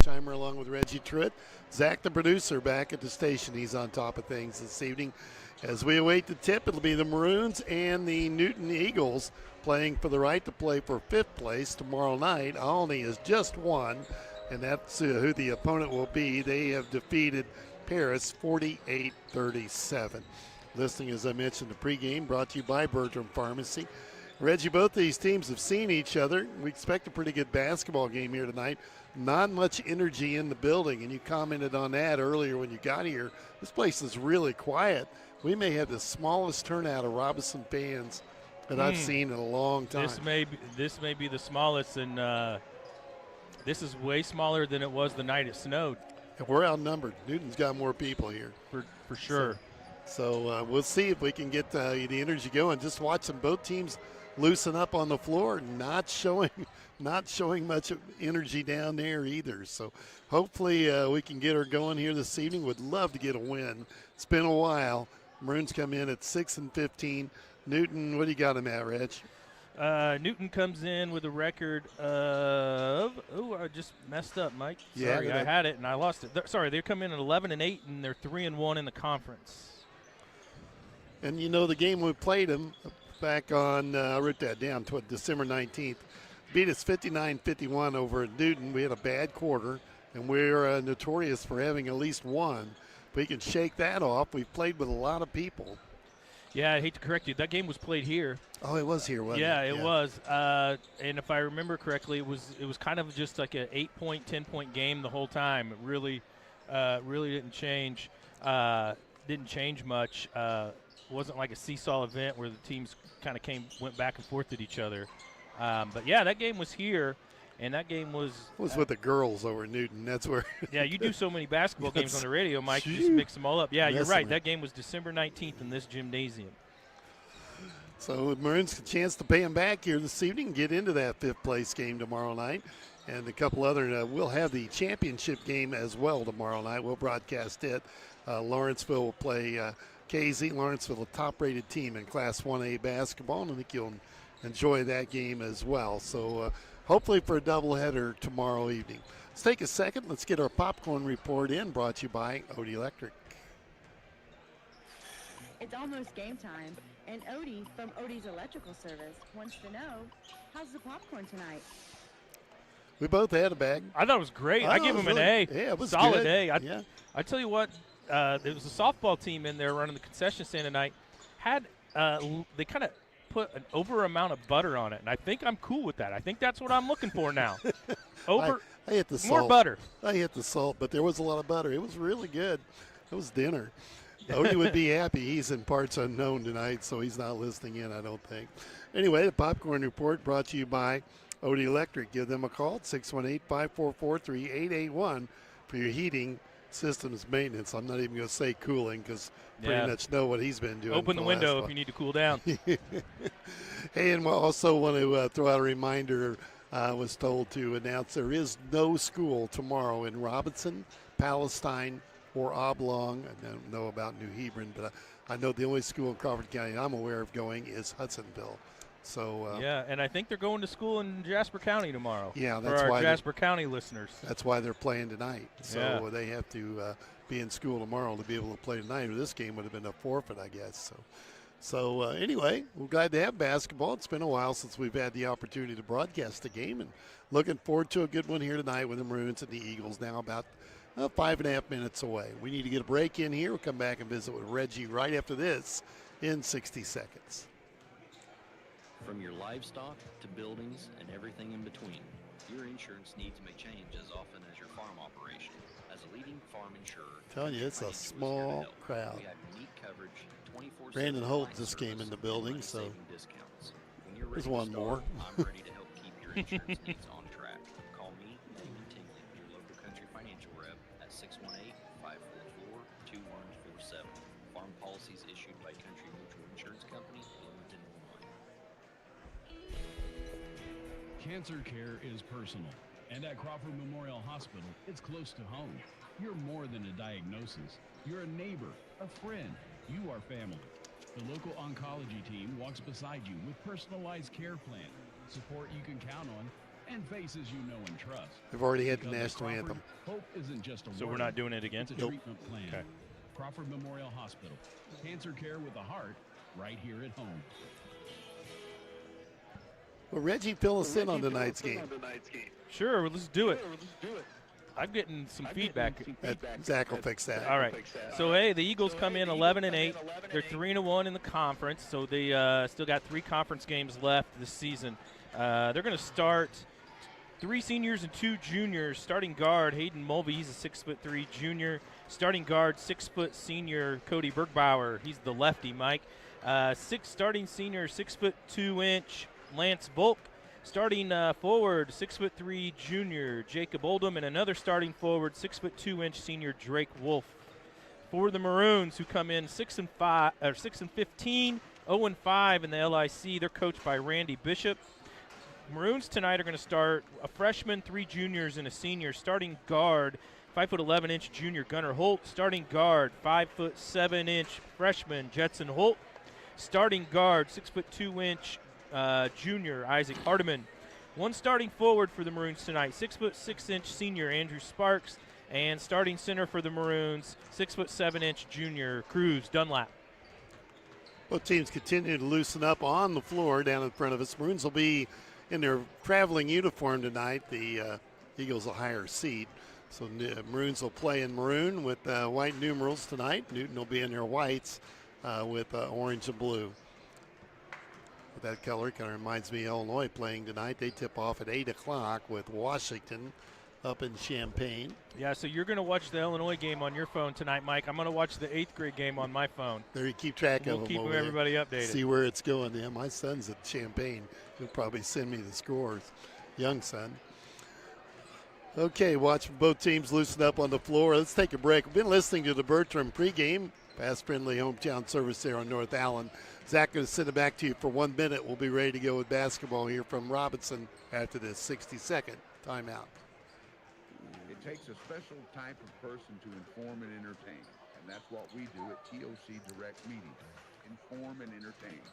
Scheimer along with Reggie Truitt. Zach, the producer, back at the station. He's on top of things this evening. As we await the tip, it'll be the Maroons and the Newton Eagles playing for the right to play for 5th place tomorrow night. Olney has just won, and that's who the opponent will be. They have defeated Paris 48-37. Listening, as I mentioned, the pregame brought to you by Bertram Pharmacy. Reggie, both these teams have seen each other. We expect a pretty good basketball game here tonight. Not much energy in the building, and you commented on that earlier when you got here. This place is really quiet. We may have the smallest turnout of Robinson fans that I've seen in a long time. This may be the smallest, and this is way smaller than it was the night it snowed. And we're outnumbered. Newton's got more people here. For sure. So we'll see if we can get the energy going. Just watching both teams loosen up on the floor, not showing much energy down there either. So hopefully we can get her going here this evening. Would love to get a win. It's been a while. Maroons come in at 6-15. Newton, what do you got them at, Reg? Newton comes in with a record of I just messed up, Mike. Sorry, yeah, I had it and I lost it. They come in at 11-8 and they're 3-1 in the conference. And you know the game we played them back on, I wrote that down, December 19th. Beat us 59-51 over at Newton. We had a bad quarter, and we're notorious for having at least one. If we can shake that off, we've played with a lot of people. Yeah, I hate to correct you. That game was played here. Oh, it was here, wasn't it? Yeah, it was. And if I remember correctly, it was kind of just like an 8-point, 10-point game the whole time. It really didn't change. Didn't change much. It wasn't like a seesaw event where the teams kind of went back and forth at each other. But yeah, that game was here, and that game was with the girls over at Newton. That's where. Yeah, you do so many basketball games on the radio, Mike. You just mix them all up. Yeah, you're right. That game was December 19th in this gymnasium. So the Maroons have a chance to pay them back here this evening and get into that 5th place game tomorrow night. And a couple other, we'll have the championship game as well tomorrow night. We'll broadcast it. Lawrenceville will play KZ. Lawrenceville, a top-rated team in Class 1A basketball, and I think you'll enjoy that game as well. So hopefully for a doubleheader tomorrow evening. Let's take a second. Let's get our popcorn report in, brought to you by Odie Electric. It's almost game time, and Odie from Odie's Electrical Service wants to know, how's the popcorn tonight? We both had a bag. I thought it was great. I give them an A. Yeah, it was solid good. A. I tell you what, there was a softball team in there running the concession stand tonight. They kind of put an over amount of butter on it, and I think I'm cool with that. I think that's what I'm looking for now. I hit the salt. More butter. I hit the salt, but there was a lot of butter. It was really good. It was dinner. Odie would be happy. He's in parts unknown tonight, so he's not listening in, I don't think. Anyway, the popcorn report brought to you by Odie Electric. Give them a call at 618-544-3881 for your heating systems maintenance. I'm not even going to say cooling because pretty much know what he's been doing. Open the window if you need to cool down. Hey, and we also want to throw out a reminder. I was told to announce there is no school tomorrow in Robinson, Palestine, or Oblong. I don't know about New Hebron, but I know the only school in Crawford County I'm aware of going is Hudsonville. So and I think they're going to school in Jasper County tomorrow. Yeah, that's for why our Jasper County listeners. That's why they're playing tonight. So they have to be in school tomorrow to be able to play tonight. Or this game would have been a forfeit, I guess. So anyway, we're glad to have basketball. It's been a while since we've had the opportunity to broadcast the game, and looking forward to a good one here tonight with the Maroons and the Eagles. Now about 5.5 minutes away. We need to get a break in here. We'll come back and visit with Reggie right after this in 60 seconds. From your livestock to buildings and everything in between, your insurance needs may change as often as your farm operation. As a leading farm insurer, I'm telling you, it's a small crowd. We have unique coverage, 24/7 Brandon Holt just came in the building, so there's one more. I'm ready to help keep your insurance needs on track. Call me, Damon Tingley, your local country financial rep at 618-544-2147. Farm policies issued by Country Mutual Insurance Company, Bloomington, Illinois. Cancer care is personal, and at Crawford Memorial Hospital, it's close to home. You're more than a diagnosis. You're a neighbor, a friend. You are family. The local oncology team walks beside you with personalized care plan, support you can count on, and faces you know and trust. They've already had the Because at national Crawford, anthem. Hope isn't just a So word. we're not doing it again? It's a Nope. treatment plan. Okay. Crawford Memorial Hospital. Cancer care with a heart right here at home. Well, Reggie, fill us in on tonight's game. Sure, well, let's do it. I'm getting some feedback. Zach will fix that. All right. So, hey, the Eagles come in 11-8. They're 3-1 in the conference, so they still got 3 conference games left this season. They're going to start 3 seniors and 2 juniors. Starting guard Hayden Mulvey, he's a 6'3" junior. Starting guard 6' senior Cody Bergbauer, he's the lefty. Mike, starting senior 6'2" Lance Volk. Starting forward 6'3" junior Jacob Oldham, and another starting forward 6'2" senior Drake Wolf. For the Maroons, who come in 6-15, 0-5 in the LIC, they're coached by Randy Bishop. Maroons tonight are going to start a freshman, 3 juniors, and a senior. Starting guard 5'11" junior Gunnar Holt. Starting guard 5'7" freshman Jetson Holt. Starting guard 6'2" junior Isaac Hardiman. One starting forward for the Maroons tonight, 6'6" senior Andrew Sparks, and starting center for the Maroons, 6'7" junior Cruz Dunlap. Both teams continue to loosen up on the floor down in front of us. Maroons will be in their traveling uniform tonight. The Eagles will hire a seat. So Maroons will play in maroon with white numerals tonight. Newton will be in their whites with orange and blue. That color kind of reminds me of Illinois playing tonight. They tip off at 8 o'clock with Washington up in Champaign. Yeah, so you're going to watch the Illinois game on your phone tonight, Mike. I'm going to watch the 8th grade game on my phone. There you keep track of them. We'll keep over everybody there. updated. See where it's going. Yeah, my son's at Champaign. He'll probably send me the scores. Young son. Okay, watch both teams loosen up on the floor. Let's take a break. We've been listening to the Bertram pregame. Fast, friendly hometown service there on North Allen. Zach, going to send it back to you for 1 minute. We'll be ready to go with basketball here from Robinson after this 60-second timeout. It takes a special type of person to inform and entertain, and that's what we do at TOC Direct Media. Inform and entertain.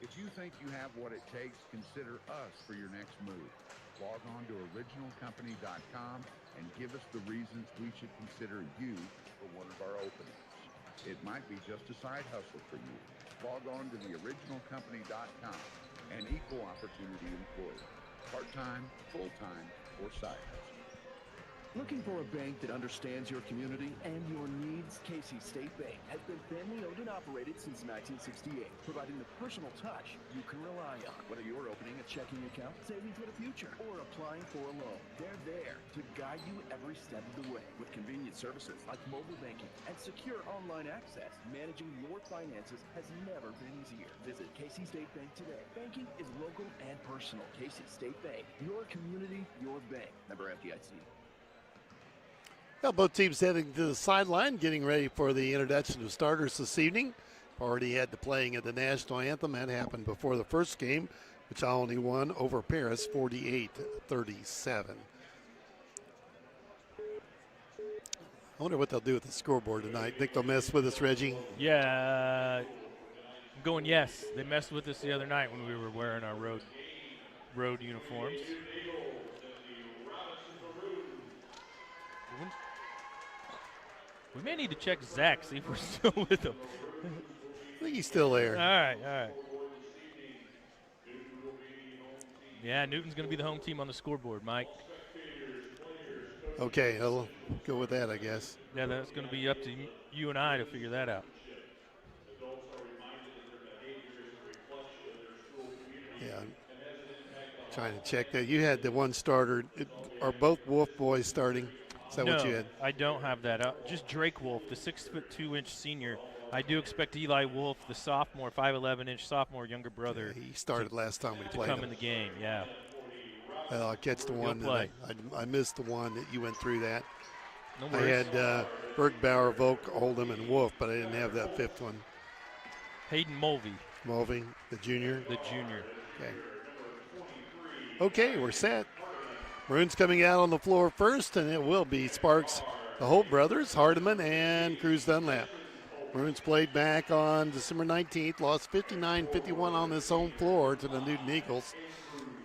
If you think you have what it takes, consider us for your next move. Log on to originalcompany.com and give us the reasons we should consider you for one of our openings. It might be just a side hustle for you. Log on to theoriginalcompany.com, an equal opportunity employer, part-time, full-time, or side hustle. Looking for a bank that understands your community and your needs? Casey State Bank has been family-owned and operated since 1968, providing the personal touch you can rely on. Whether you're opening a checking account, saving for the future, or applying for a loan, they're there to guide you every step of the way. With convenient services like mobile banking and secure online access, managing your finances has never been easier. Visit Casey State Bank today. Banking is local and personal. Casey State Bank, your community, your bank. Member FDIC. Well, both teams heading to the sideline, getting ready for the introduction of starters this evening. Already had the playing of the national anthem. That happened before the first game, which I only won over Paris 48-37. I wonder what they'll do with the scoreboard tonight. Think they'll mess with us, Reggie? Yeah, I'm going yes. They messed with us the other night when we were wearing our road uniforms. We may need to check Zach, see if we're still with him. I think he's still there. All right. Yeah, Newton's going to be the home team on the scoreboard, Mike. Okay, I'll go with that, I guess. Yeah, that's going to be up to you and I to figure that out. Yeah, I'm trying to check that. You had the one starter. Are both Wolf boys starting? Is that No, what you had? I don't have that. Just Drake Wolf, the 6'2" senior. I do expect Eli Wolf, the sophomore, 5'11" sophomore, younger brother. Yeah, he started last time we to played come him. in the game. Yeah. I'll catch the one play. that I missed the one that you went through that. No I worries. had Bergbauer, Volk, Oldham, and Wolf, but I didn't have that fifth one. Hayden Mulvey, Mulvey, the junior. the junior. Okay, we're set. Maroons coming out on the floor first, and it will be Sparks, the Holt brothers, Hardiman, and Cruz Dunlap. Maroons played back on December 19th, lost 59-51 on this home floor to the Newton Eagles.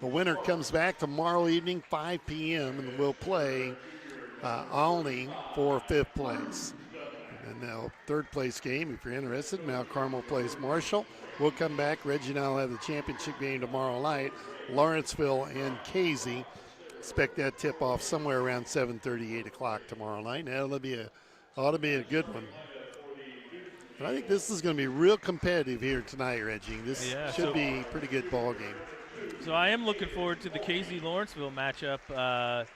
The winner comes back tomorrow evening, 5 p.m., and will play Alney for 5th place. And now, 3rd place game, if you're interested, Mount Carmel plays Marshall. We'll come back. Reggie and I will have the championship game tomorrow night. Lawrenceville and Casey. Expect that tip off somewhere around 7:30, 8 o'clock tomorrow night. Now, ought to be a good one. And I think this is going to be real competitive here tonight, Reggie. This should be a pretty good ball game. So I am looking forward to the Casey-Lawrenceville matchup,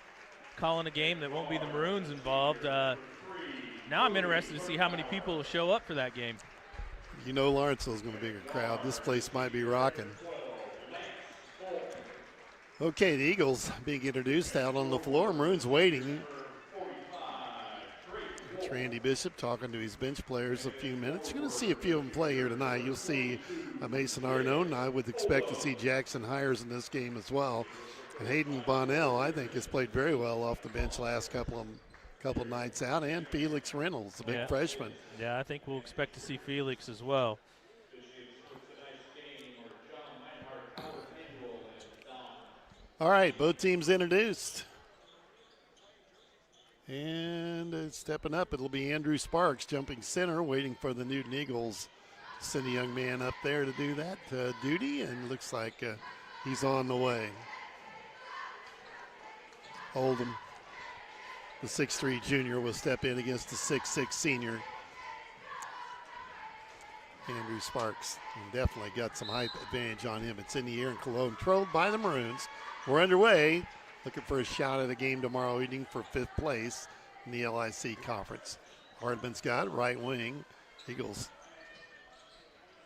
calling a game that won't be the Maroons involved. Now I'm interested to see how many people will show up for that game. You know Lawrenceville's going to be a bigger crowd. This place might be rocking. Okay, the Eagles being introduced out on the floor. Maroons waiting. It's Randy Bishop talking to his bench players a few minutes. You're going to see a few of them play here tonight. You'll see Mason Arnone. I would expect to see Jackson Hires in this game as well. And Hayden Bonnell, I think, has played very well off the bench last couple nights out. And Felix Reynolds, the big freshman. Yeah, I think we'll expect to see Felix as well. All right, both teams introduced. And stepping up, it'll be Andrew Sparks jumping center, waiting for the Newton Eagles. Send a young man up there to do that duty, and looks like he's on the way. Oldham, the 6'3 junior, will step in against the 6'6 senior. Andrew Sparks definitely got some height advantage on him. It's in the air and controlled by the Maroons. We're underway. Looking for a shot at a game tomorrow evening for 5th place in the LIC conference. Hardman's got it, right wing. Eagles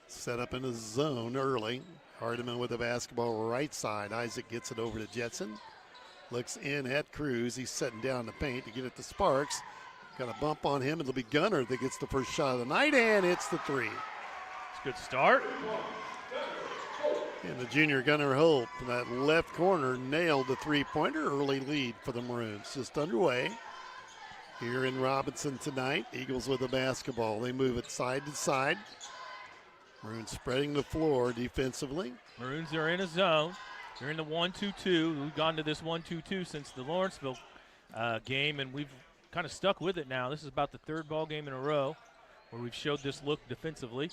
set up in the zone early. Hardman with the basketball right side. Isaac gets it over to Jetson. Looks in at Cruz. He's setting down the paint to get it to Sparks. Got a bump on him. It'll be Gunner that gets the first shot of the night, and it's the 3. It's a good start. And the junior Gunnar Holt from that left corner nailed the 3-pointer. Early lead for the Maroons. Just underway here in Robinson tonight. Eagles with the basketball. They move it side to side. Maroons spreading the floor defensively. Maroons are in a zone. They're in the 1-2-2. We've gone to this 1-2-2 since the Lawrenceville game, and we've kind of stuck with it now. This is about the 3rd ball game in a row where we've showed this look defensively.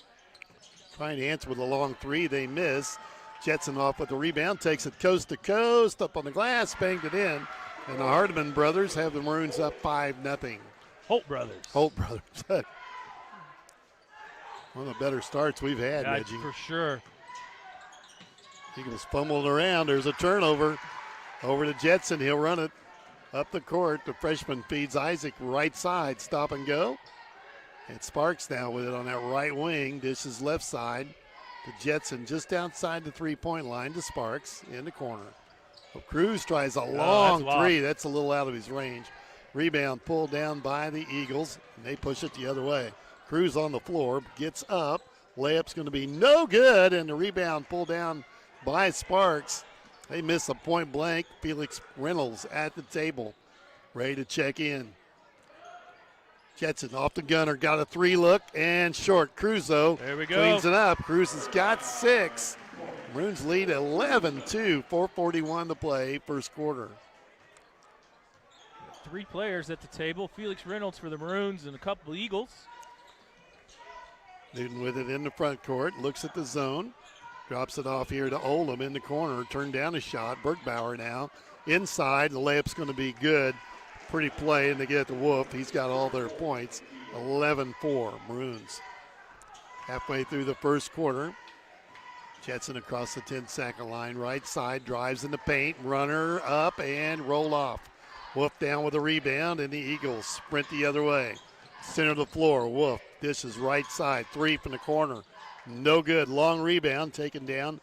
Trying to answer with a long 3. They miss. Jetson off with the rebound, takes it coast to coast, up on the glass, banged it in. And the Hardman brothers have the Maroons up 5-0. Holt brothers. One of the better starts we've had, Reggie. For sure. Eagles fumbled around. There's a turnover over to Jetson. He'll run it up the court. The freshman feeds Isaac right side, stop and go. And Sparks now with it on that right wing. Dishes left side to Jetson just outside the 3-point line to Sparks in the corner. Well, Cruz tries a long 3. That's a little out of his range. Rebound pulled down by the Eagles, and they push it the other way. Cruz on the floor, gets up. Layup's going to be no good, and the rebound pulled down by Sparks. They miss a point blank. Felix Reynolds at the table, ready to check in. Jetson off the gunner, got a 3 look and short. Cruz, though, there we go. Cleans it up. Cruz has got 6. Maroons lead 11-2, 4:41 to play, first quarter. 3 players at the table. Felix Reynolds for the Maroons and a couple of Eagles. Newton with it in the front court, looks at the zone, drops it off here to Oldham in the corner, turned down a shot. Bergbauer now inside, the layup's going to be good. Pretty play, and they get it to Wolf. He's got all their points. 11-4 Maroons. Halfway through the first quarter. Jetson across the 10-second line. Right side, drives in the paint. Runner up and roll off. Wolf down with a rebound, and the Eagles sprint the other way. Center of the floor, Wolf dishes right side. 3 from the corner. No good. Long rebound taken down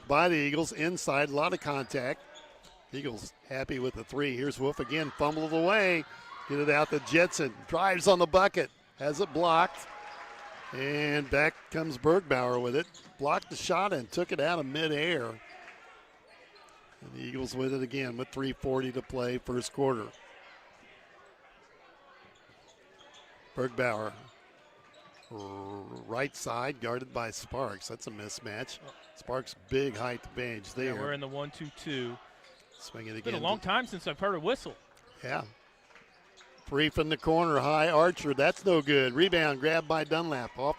by the Eagles. Inside, a lot of contact. Eagles happy with the 3. Here's Wolf again, fumbled away. Get it out to Jetson. Drives on the bucket. Has it blocked. And back comes Bergbauer with it. Blocked the shot and took it out of midair. And the Eagles with it again with 3:40 to play, first quarter. Bergbauer Right side guarded by Sparks. That's a mismatch. Sparks big height to bench there. Yeah, we're in the 1-2-2. Swing it again. It's been a long time since I've heard a whistle. Yeah. Free from the corner, high Archer. That's no good. Rebound grabbed by Dunlap. Off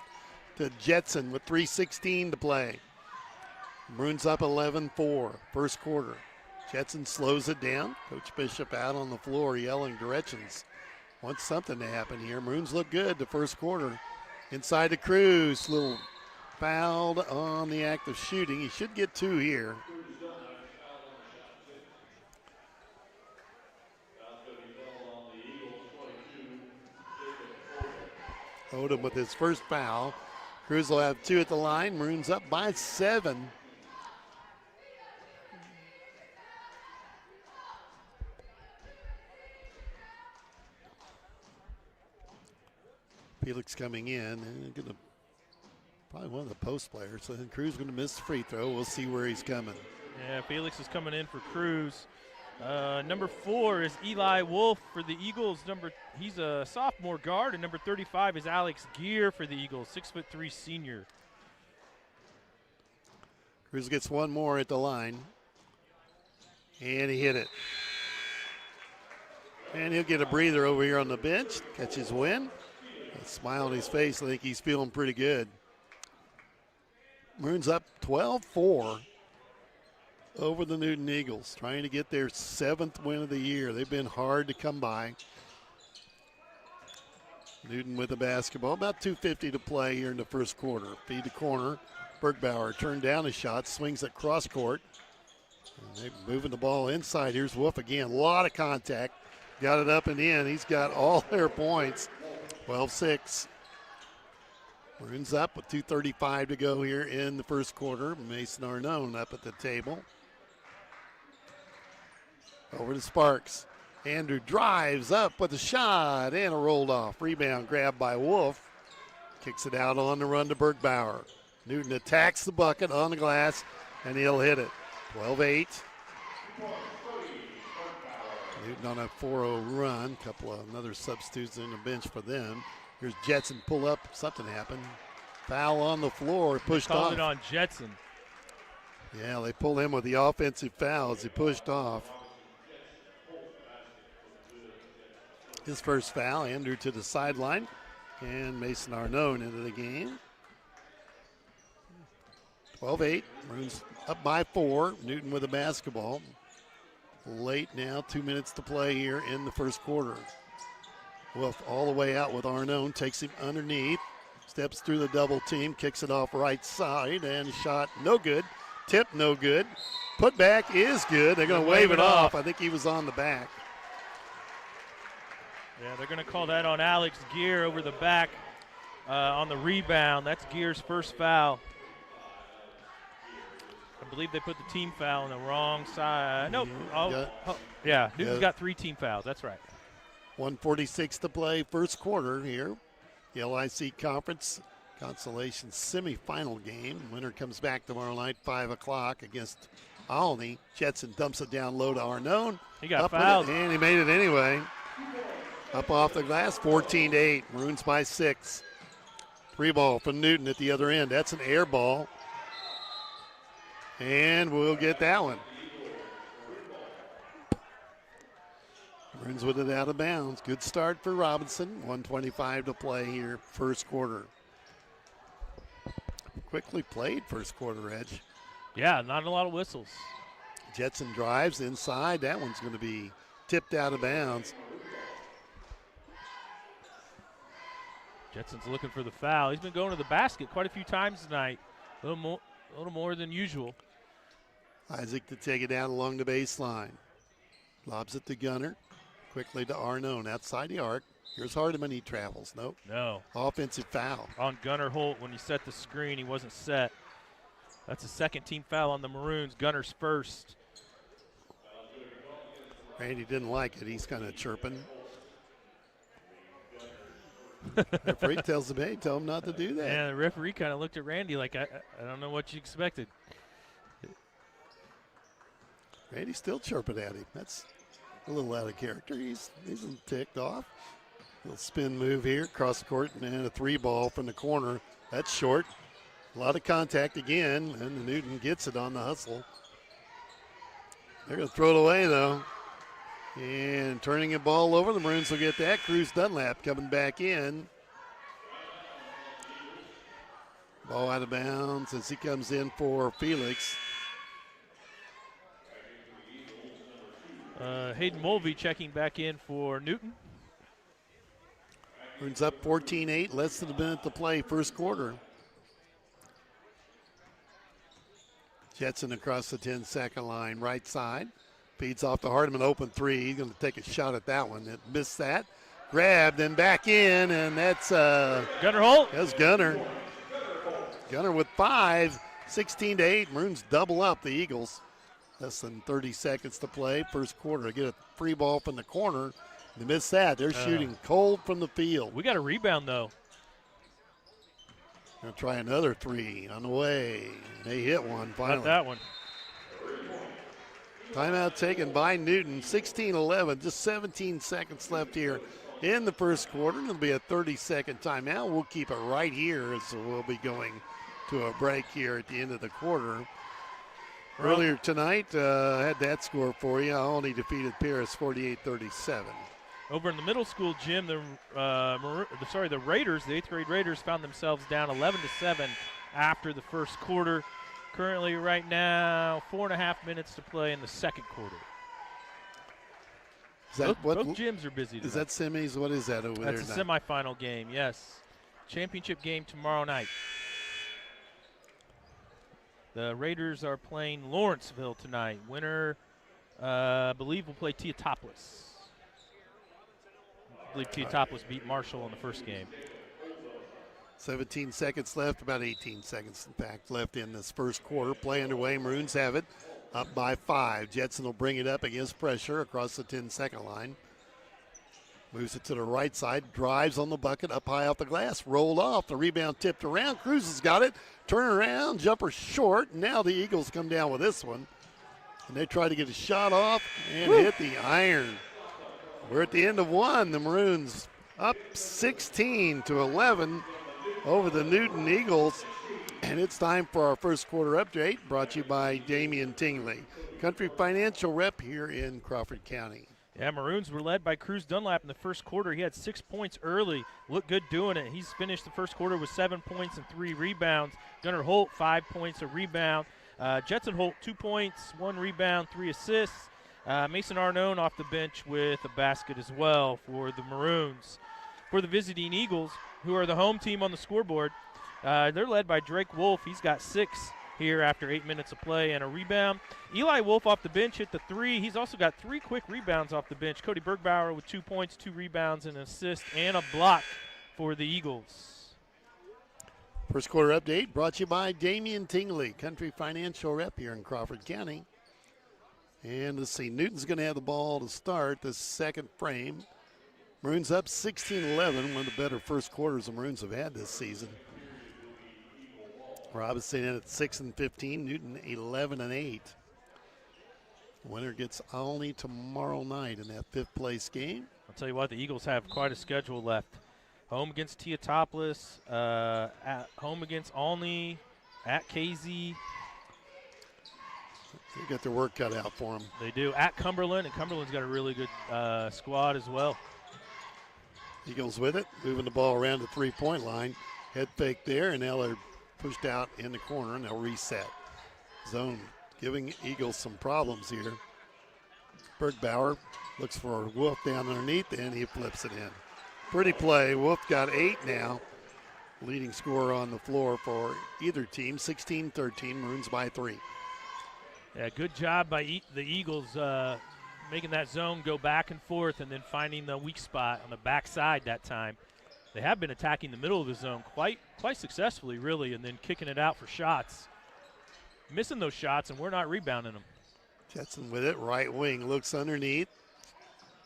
to Jetson with 3:16 to play. Maroons up 11-4, first quarter. Jetson slows it down. Coach Bishop out on the floor yelling directions. Wants something to happen here. Maroons look good the first quarter. Inside to Cruz. Little fouled on the act of shooting. He should get 2 here. Odom with his first foul. Cruz will have 2 at the line. Maroons up by 7. Felix coming in and gonna probably one of the post players. So then Cruz going to miss the free throw. We'll see where he's coming. Yeah, Felix is coming in for Cruz. Number 4 is Eli Wolf for the Eagles. He's a sophomore guard, and number 35 is Alex Gear for the Eagles, 6'3" senior. Cruz gets 1 more at the line, and he hit it. And he'll get a breather over here on the bench, catch his win. A smile on his face. I think he's feeling pretty good. Maroons up 12-4 over the Newton Eagles, trying to get their 7th win of the year. They've been hard to come by. Newton with the basketball. About 2:50 to play here in the first quarter. Feed to corner. Bergbauer turned down a shot, swings at cross court. And they're moving the ball inside. Here's Wolf again. A lot of contact. Got it up and in. He's got all their points. 12-6. Maroons up with 2:35 to go here in the first quarter. Mason Arnone up at the table. Over to Sparks. Andrew drives up with a shot and a rolled off. Rebound grabbed by Wolf. Kicks it out on the run to Bergbauer. Newton attacks the bucket on the glass, and he'll hit it. 12-8. Newton on a 4-0 run. Couple of another substitutes in the bench for them. Here's Jetson pull up. Something happened. Foul on the floor. Pushed off. Called it on Jetson. Yeah, they pulled him with the offensive foul as he pushed off. His first foul. Andrew to the sideline. And Mason Arnone into the game. 12-8. Maroons up by 4. Newton with the basketball. Late now, 2 minutes to play here in the first quarter. Wolf all the way out with Arnone, takes him underneath, steps through the double team, kicks it off right side, and shot no good. Tip no good. Put back is good. They're going to wave it off. I think he was on the back. Yeah, they're going to call that on Alex Gear over the back on the rebound. That's Gear's first foul. I believe they put the team foul on the wrong side. Nope. Yeah, Newton's got 3 team fouls. That's right. 1:46 to play, first quarter here. The LIC Conference Consolation semifinal game. Winner comes back tomorrow night, 5 o'clock against Alney. Jetson dumps it down low to Arnone. He got fouled. And he made it anyway. Up off the glass, 14-8. Maroons by 6. Free ball from Newton at the other end. That's an air ball. And we'll get that one. Maroons with it out of bounds. Good start for Robinson. 1:25 to play here, first quarter. Quickly played first quarter, Edge. Yeah, not a lot of whistles. Jetson drives inside. That one's going to be tipped out of bounds. Jetson's looking for the foul. He's been going to the basket quite a few times tonight. A little more than usual. Isaac to take it down along the baseline. Lobs it to Gunner. Quickly to Arnone outside the arc. Here's Hardiman. He travels. Nope. No. Offensive foul. On Gunner Holt when he set the screen, he wasn't set. That's a second team foul on the Maroons. Gunner's first. Randy didn't like it. He's kind of chirping. Referee tells him, hey, tell him not to do that. Yeah, the referee kind of looked at Randy like, I don't know what you expected. Randy's still chirping at him. That's a little out of character. He's ticked off. Little spin move here, across the court, and a 3-ball from the corner. That's short. A lot of contact again, and Newton gets it on the hustle. They're going to throw it away, though. And turning the ball over, the Maroons will get that. Cruz Dunlap coming back in. Ball out of bounds as he comes in for Felix. Hayden Mulvey checking back in for Newton. Maroons up 14-8, less than a minute to play, first quarter. Jetson across the 10-second line, right side. Feeds off to Hardiman, open three. He's going to take a shot at that one. It missed that. Grabbed and back in, and that's Gunnar Holt. That's Gunnar. Gunnar with 5, 16-8. Maroons double up the Eagles. Less than 30 seconds to play, first quarter. Get a free ball from the corner. They miss that. They're shooting cold from the field. We got a rebound, though. Going to try another three on the way. They hit one finally. Not that one. Timeout taken by Newton. 16-11, just 17 seconds left here in the first quarter. It'll be a 30-second timeout. We'll keep it right here as we'll be going to a break here at the end of the quarter. Earlier tonight, I had that score for you. Olney defeated Paris 48-37. Over in the middle school gym, the Raiders, the 8th grade Raiders, found themselves down 11-7 after the first quarter. Currently, right now, 4.5 minutes to play in the second quarter. Is that both gyms are busy tonight. Is that semis? What is that over there? That's a semifinal game, yes. Championship game tomorrow night. The Raiders are playing Lawrenceville tonight. Winner, I believe, will play Teotopolis. I believe Teotopolis beat Marshall in the first game. 17 seconds left, about 18 seconds, in fact, left in this first quarter. Play underway. Maroons have it, up by 5. Jetson will bring it up against pressure across the 10-second line. Moves it to the right side, drives on the bucket, up high off the glass, rolled off. The rebound tipped around. Cruz has got it. Turn around, jumper short. Now the Eagles come down with this one. And they try to get a shot off and hit the iron. We're at the end of one. The Maroons up 16-11 over the Newton Eagles. And it's time for our first quarter update, brought to you by Damian Tingley, Country Financial Rep here in Crawford County. Yeah, Maroons were led by Cruz Dunlap in the first quarter. He had 6 points early. Looked good doing it. He's finished the first quarter with 7 points and 3 rebounds. Gunnar Holt, 5 points, a rebound. Jetson Holt, 2 points, 1 rebound, 3 assists. Mason Arnone off the bench with a basket as well for the Maroons. For the visiting Eagles, who are the home team on the scoreboard, they're led by Drake Wolf. He's got 6 here after 8 minutes of play and a rebound. Eli Wolf off the bench hit the 3. He's also got 3 quick rebounds off the bench. Cody Bergbauer with 2 points, 2 rebounds, and an assist, and a block for the Eagles. First quarter update brought to you by Damian Tingley, Country Financial Rep here in Crawford County. And let's see, Newton's going to have the ball to start the second frame. Maroons up 16-11, one of the better first quarters the Maroons have had this season. Robinson in at 6-15, Newton 11-8. Winner gets Olney tomorrow night in that 5th place game. I'll tell you what, the Eagles have quite a schedule left. Home against Teotopolis, at home against Olney, at KZ. They got their work cut out for them. They do. At Cumberland, and Cumberland's got a really good squad as well. Eagles with it, moving the ball around the three-point line. Head fake there, and now they're pushed out in the corner, and they'll reset. Zone giving Eagles some problems here. Bergbauer looks for Wolf down underneath, and he flips it in. Pretty play. Wolf got 8 now. Leading scorer on the floor for either team, 16-13, Maroons by 3. Yeah, good job by the Eagles making that zone go back and forth and then finding the weak spot on the backside that time. They have been attacking the middle of the zone quite successfully, really, and then kicking it out for shots. Missing those shots, and we're not rebounding them. Jetson with it, right wing, looks underneath.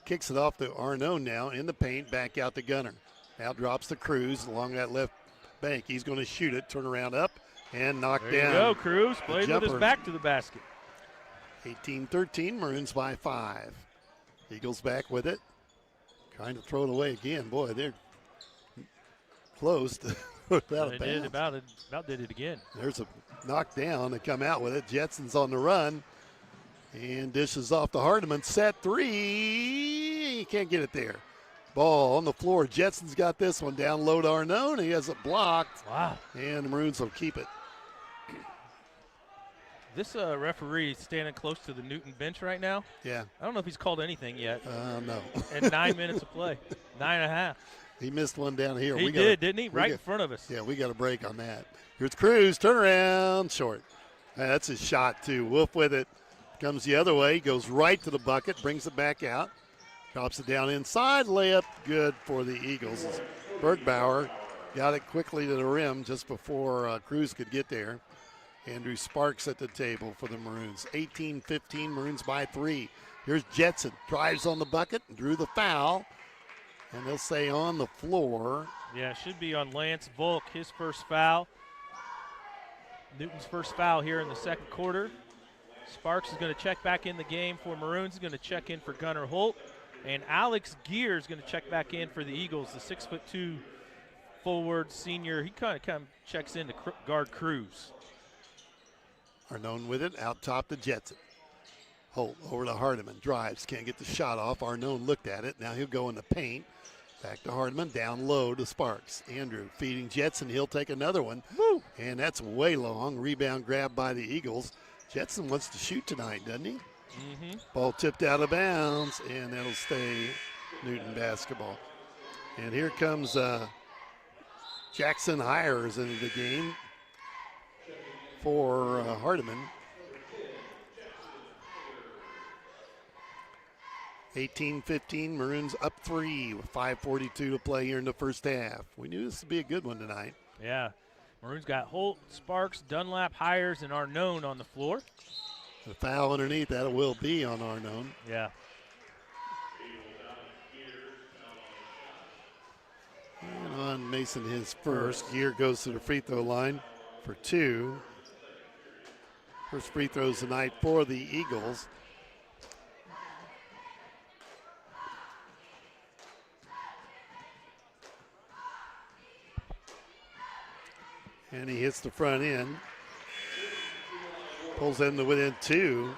Kicks it off to Arnone now in the paint, back out to Gunnar. Now drops the Cruz along that left bank. He's going to shoot it, turn around up, and knock down. There you go, Cruz. Played with his back to the basket. 18-13, Maroons by 5. Eagles back with it. Trying to throw it away again. Boy, they're close to without They a did bounds. about did it again. There's a knockdown. They come out with it. Jetson's on the run. And dishes off to Hardiman. Set three. He can't get it there. Ball on the floor. Jetson's got this one down low to Arnone. He has it blocked. Wow. And the Maroons will keep it. This referee is standing close to the Newton bench right now. Yeah. I don't know if he's called anything yet. No. And 9 minutes of play. 9.5. He missed one down here. He did, didn't he? Right in front of us. Yeah, we got a break on that. Here's Cruz. Turn around. Short. That's his shot, too. Wolf with it. Comes the other way. Goes right to the bucket. Brings it back out. Drops it down inside. Layup good for the Eagles. Bergbauer got it quickly to the rim just before Cruz could get there. Andrew Sparks at the table for the Maroons. 18-15, Maroons by 3. Here's Jetson. Drives on the bucket. Drew the foul. And they'll say on the floor. Yeah, it should be on Lance Volk, his first foul. Newton's first foul here in the second quarter. Sparks is going to check back in the game for Maroons. He's going to check in for Gunnar Holt. And Alex Gear is going to check back in for the Eagles, the 6'2" forward senior. He kind of checks in to guard Cruz. Arnone with it, out top to Jetson. Holt over to Hardiman, drives, can't get the shot off. Arnone looked at it, now he'll go in the paint. Back to Hardiman, down low to Sparks. Andrew feeding Jetson, he'll take another one. Woo! And that's way long, rebound grab by the Eagles. Jetson wants to shoot tonight, doesn't he? Mm-hmm. Ball tipped out of bounds, and that'll stay Newton basketball. And here comes Jackson Hires into the game for Hardiman. 18-15, Maroons up 3 with 5:42 to play here in the first half. We knew this would be a good one tonight. Yeah. Maroons got Holt, Sparks, Dunlap, Hires, and Arnone on the floor. The foul underneath that will be on Arnone. Yeah. And on Mason his first. Gear goes to the free throw line for 2. First free throws tonight for the Eagles. And he hits the front end. Pulls them to within 2.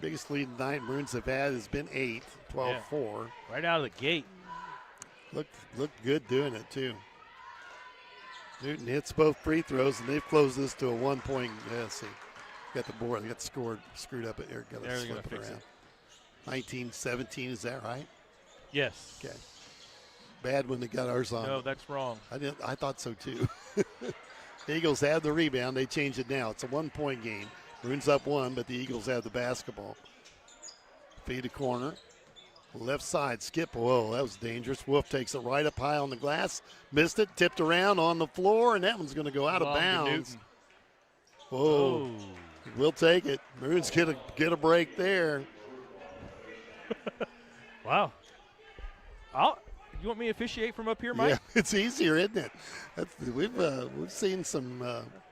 Biggest lead tonight Maroons have had has been 8, 12-4. Right out of the gate. Looked good doing it, too. Newton hits both free throws, and they've closed this to a 1-point. Let's see. Got the board. They got the score screwed up here. Got to flip it around. 19-17, is that right? Yes. Okay. Bad when they got ours on. No, that's wrong. I thought so, too. The Eagles have the rebound. They change it now. It's a 1-point game. Maroons up 1, but the Eagles have the basketball. Feed a corner. Left side, skip. Whoa, that was dangerous. Wolf takes it right up high on the glass. Missed it, tipped around on the floor, and that one's going to go out of bounds. Whoa. Oh. We'll take it. Maroons get a break there. Wow. You want me to officiate from up here, Mike? Yeah, it's easier, isn't it? We've seen some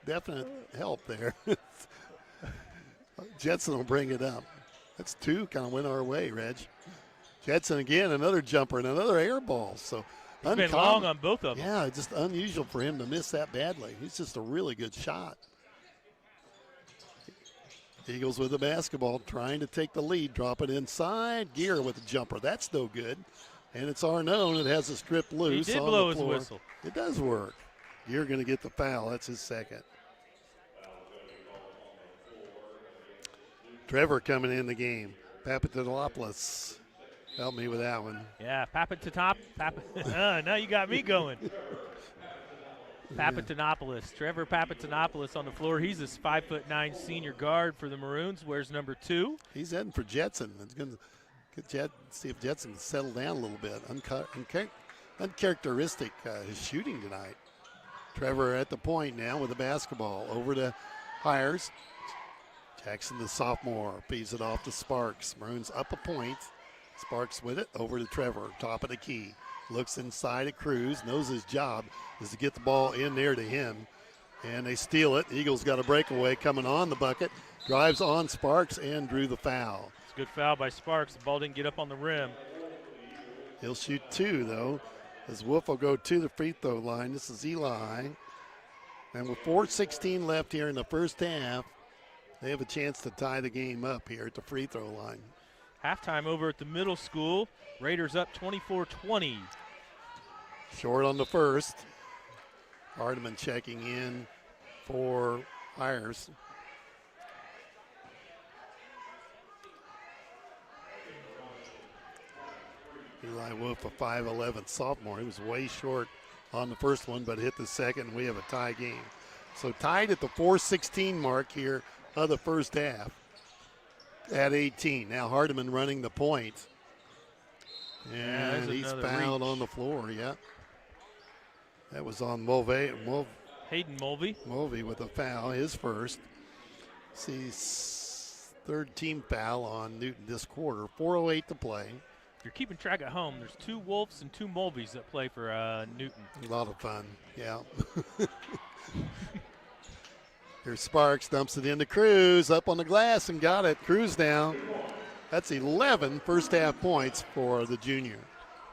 definite help there. Jetson will bring it up. That's 2, kind of went our way, Reg. Jetson again, another jumper and another air ball. So It's been long on both of them. Yeah, just unusual for him to miss that badly. He's just a really good shot. Eagles with the basketball, trying to take the lead, drop it inside. Gear with a jumper. That's no good. And it's Arnone that has a strip loose. He did on blow the his floor. whistle. It does work. Gear going to get the foul. That's his second. Trevor coming in the game. Papatatopoulos. Help me with that one. Yeah, Papatatop. Now you got me going. Papatanopoulos. Trevor Papatanopoulos on the floor. He's a 5'9" senior guard for the Maroons. Wears number 2. He's heading for Jetson. It's going to see if Jetson can settle down a little bit. Uncharacteristic his shooting tonight. Trevor at the point now with the basketball. Over to Hires. Jackson, the sophomore, feeds it off to Sparks. Maroons up a point. Sparks with it. Over to Trevor, top of the key. Looks inside at Cruz. Knows his job is to get the ball in there to him. And they steal it. Eagles got a breakaway coming on the bucket. Drives on Sparks and drew the foul. It's a good foul by Sparks. The ball didn't get up on the rim. He'll shoot 2, though, as Wolf will go to the free throw line. This is Eli. And with 4:16 left here in the first half, they have a chance to tie the game up here at the free throw line. Halftime over at the middle school. Raiders up 24-20. Short on the first. Hardiman checking in for Ayers. Eli Wolf, a 5'11" sophomore. He was way short on the first one, but hit the second, and we have a tie game. So tied at the 4:16 mark here of the first half at 18. Now Hardiman running the point. And he's fouled on the floor, yeah. That was on Hayden Mulvey. Mulvey with a foul, his first. See, third team foul on Newton this quarter. 4:08 to play. If you're keeping track at home, there's 2 Wolves and 2 Mulveys that play for Newton. A lot of fun, yeah. Here's Sparks, dumps it into Cruz, up on the glass and got it. Cruz now. That's 11 first half points for the junior.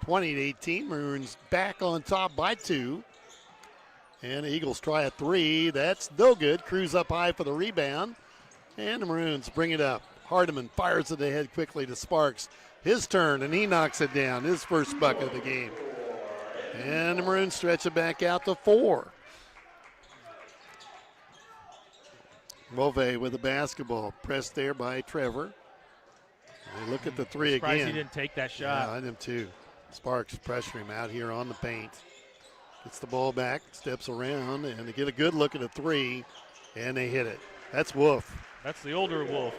20-18, Maroons back on top by 2. And the Eagles try a 3. That's no good. Cruz up high for the rebound. And the Maroons bring it up. Hardiman fires it ahead quickly to Sparks. His turn, and he knocks it down. His first bucket of the game. And the Maroons stretch it back out to 4. Mulvey with the basketball. Pressed there by Trevor. They look at the 3 Surprised again. he didn't take that shot. Yeah, I am too. Sparks pressure him out here on the paint. Gets the ball back, steps around, and they get a good look at a 3, and they hit it. That's Wolf. That's the older Wolf.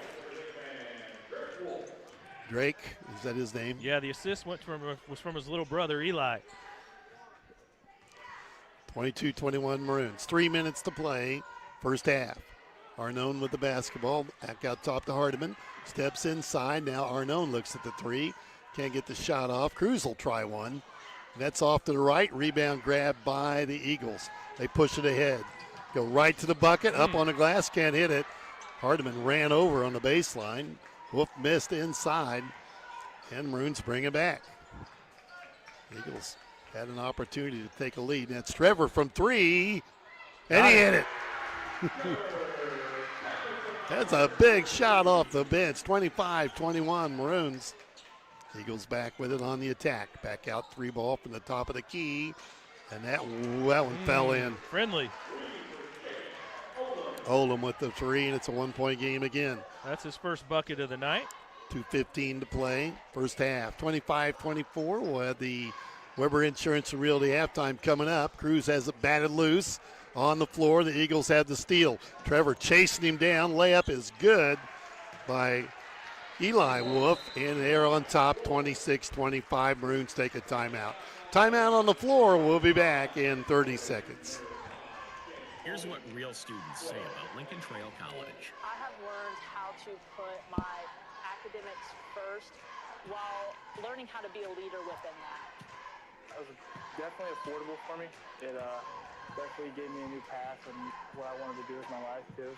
Drake, is that his name? Yeah, the assist was from his little brother, Eli. 22-21 Maroons. 3 minutes to play, first half. Arnone with the basketball, back out top to Hardiman. Steps inside, now Arnone looks at the 3. Can't get the shot off. Cruz will try one. That's off to the right. Rebound grab by the Eagles. They push it ahead. Go right to the bucket. Up on the glass. Can't hit it. Hardiman ran over on the baseline. Wolf missed inside. And Maroons bring it back. Eagles had an opportunity to take a lead. That's Trevor from 3. And he hit it. That's a big shot off the bench. 25-21 Maroons. Eagles back with it on the attack. Back out 3 ball from the top of the key. And that one fell in. Friendly. Oldham with the 3, and it's a 1-point game again. That's his first bucket of the night. 2:15 to play, first half. 25-24. We'll have the Weber Insurance and Realty halftime coming up. Cruz has it batted loose on the floor. The Eagles have the steal. Trevor chasing him down. Layup is good by Eli Wolf, and they're on top, 26-25. Maroons take a timeout. Timeout on the floor. We'll be back in 30 seconds. Here's what real students say about Lincoln Trail College. I have learned how to put my academics first while learning how to be a leader within that. It was definitely affordable for me. It definitely gave me a new path and what I wanted to do with my life too.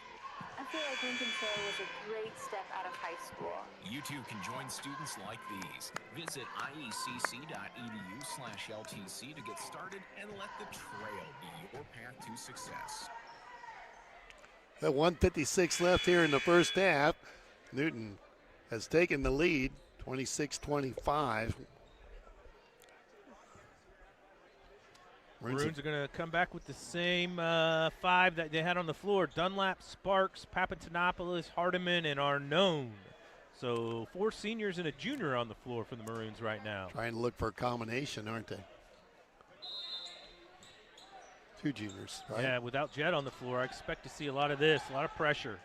I feel like Lincoln Trail was a great step out of high school. You too can join students like these. Visit iecc.edu/LTC to get started and let the trail be your path to success. At 1:56 left here in the first half. Newton has taken the lead, 26-25. Maroons are going to come back with the same 5 that they had on the floor. Dunlap, Sparks, Papatanopoulos, Hardiman, and Arnone. So 4 seniors and a junior on the floor for the Maroons right now. Trying to look for a combination, aren't they? 2 juniors, right? Yeah, without Jed on the floor, I expect to see a lot of this, a lot of pressure.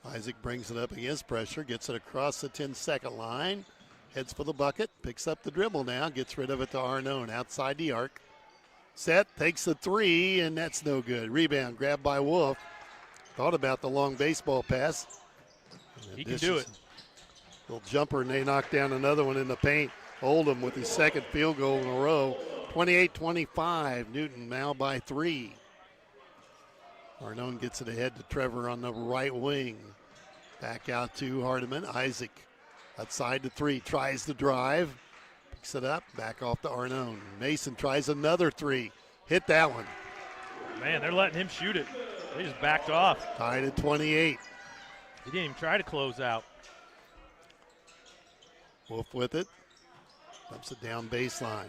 Isaac brings it up against pressure, gets it across the 10-second line, heads for the bucket, picks up the dribble now, gets rid of it to Arnone outside the arc. Set, takes the 3, and that's no good. Rebound, grabbed by Wolf. Thought about the long baseball pass. He can do it. Little jumper, and they knock down another one in the paint. Oldham with his second field goal in a row. 28-25, Newton now by 3. Arnone gets it ahead to Trevor on the right wing. Back out to Hardiman. Isaac Outside to three, tries to drive. Picks it up, back off to Arnone. Mason tries another three. Hit that one. Man, they're letting him shoot it. They just backed off. Tied at 28. He didn't even try to close out. Wolf with it. Dumps it down baseline.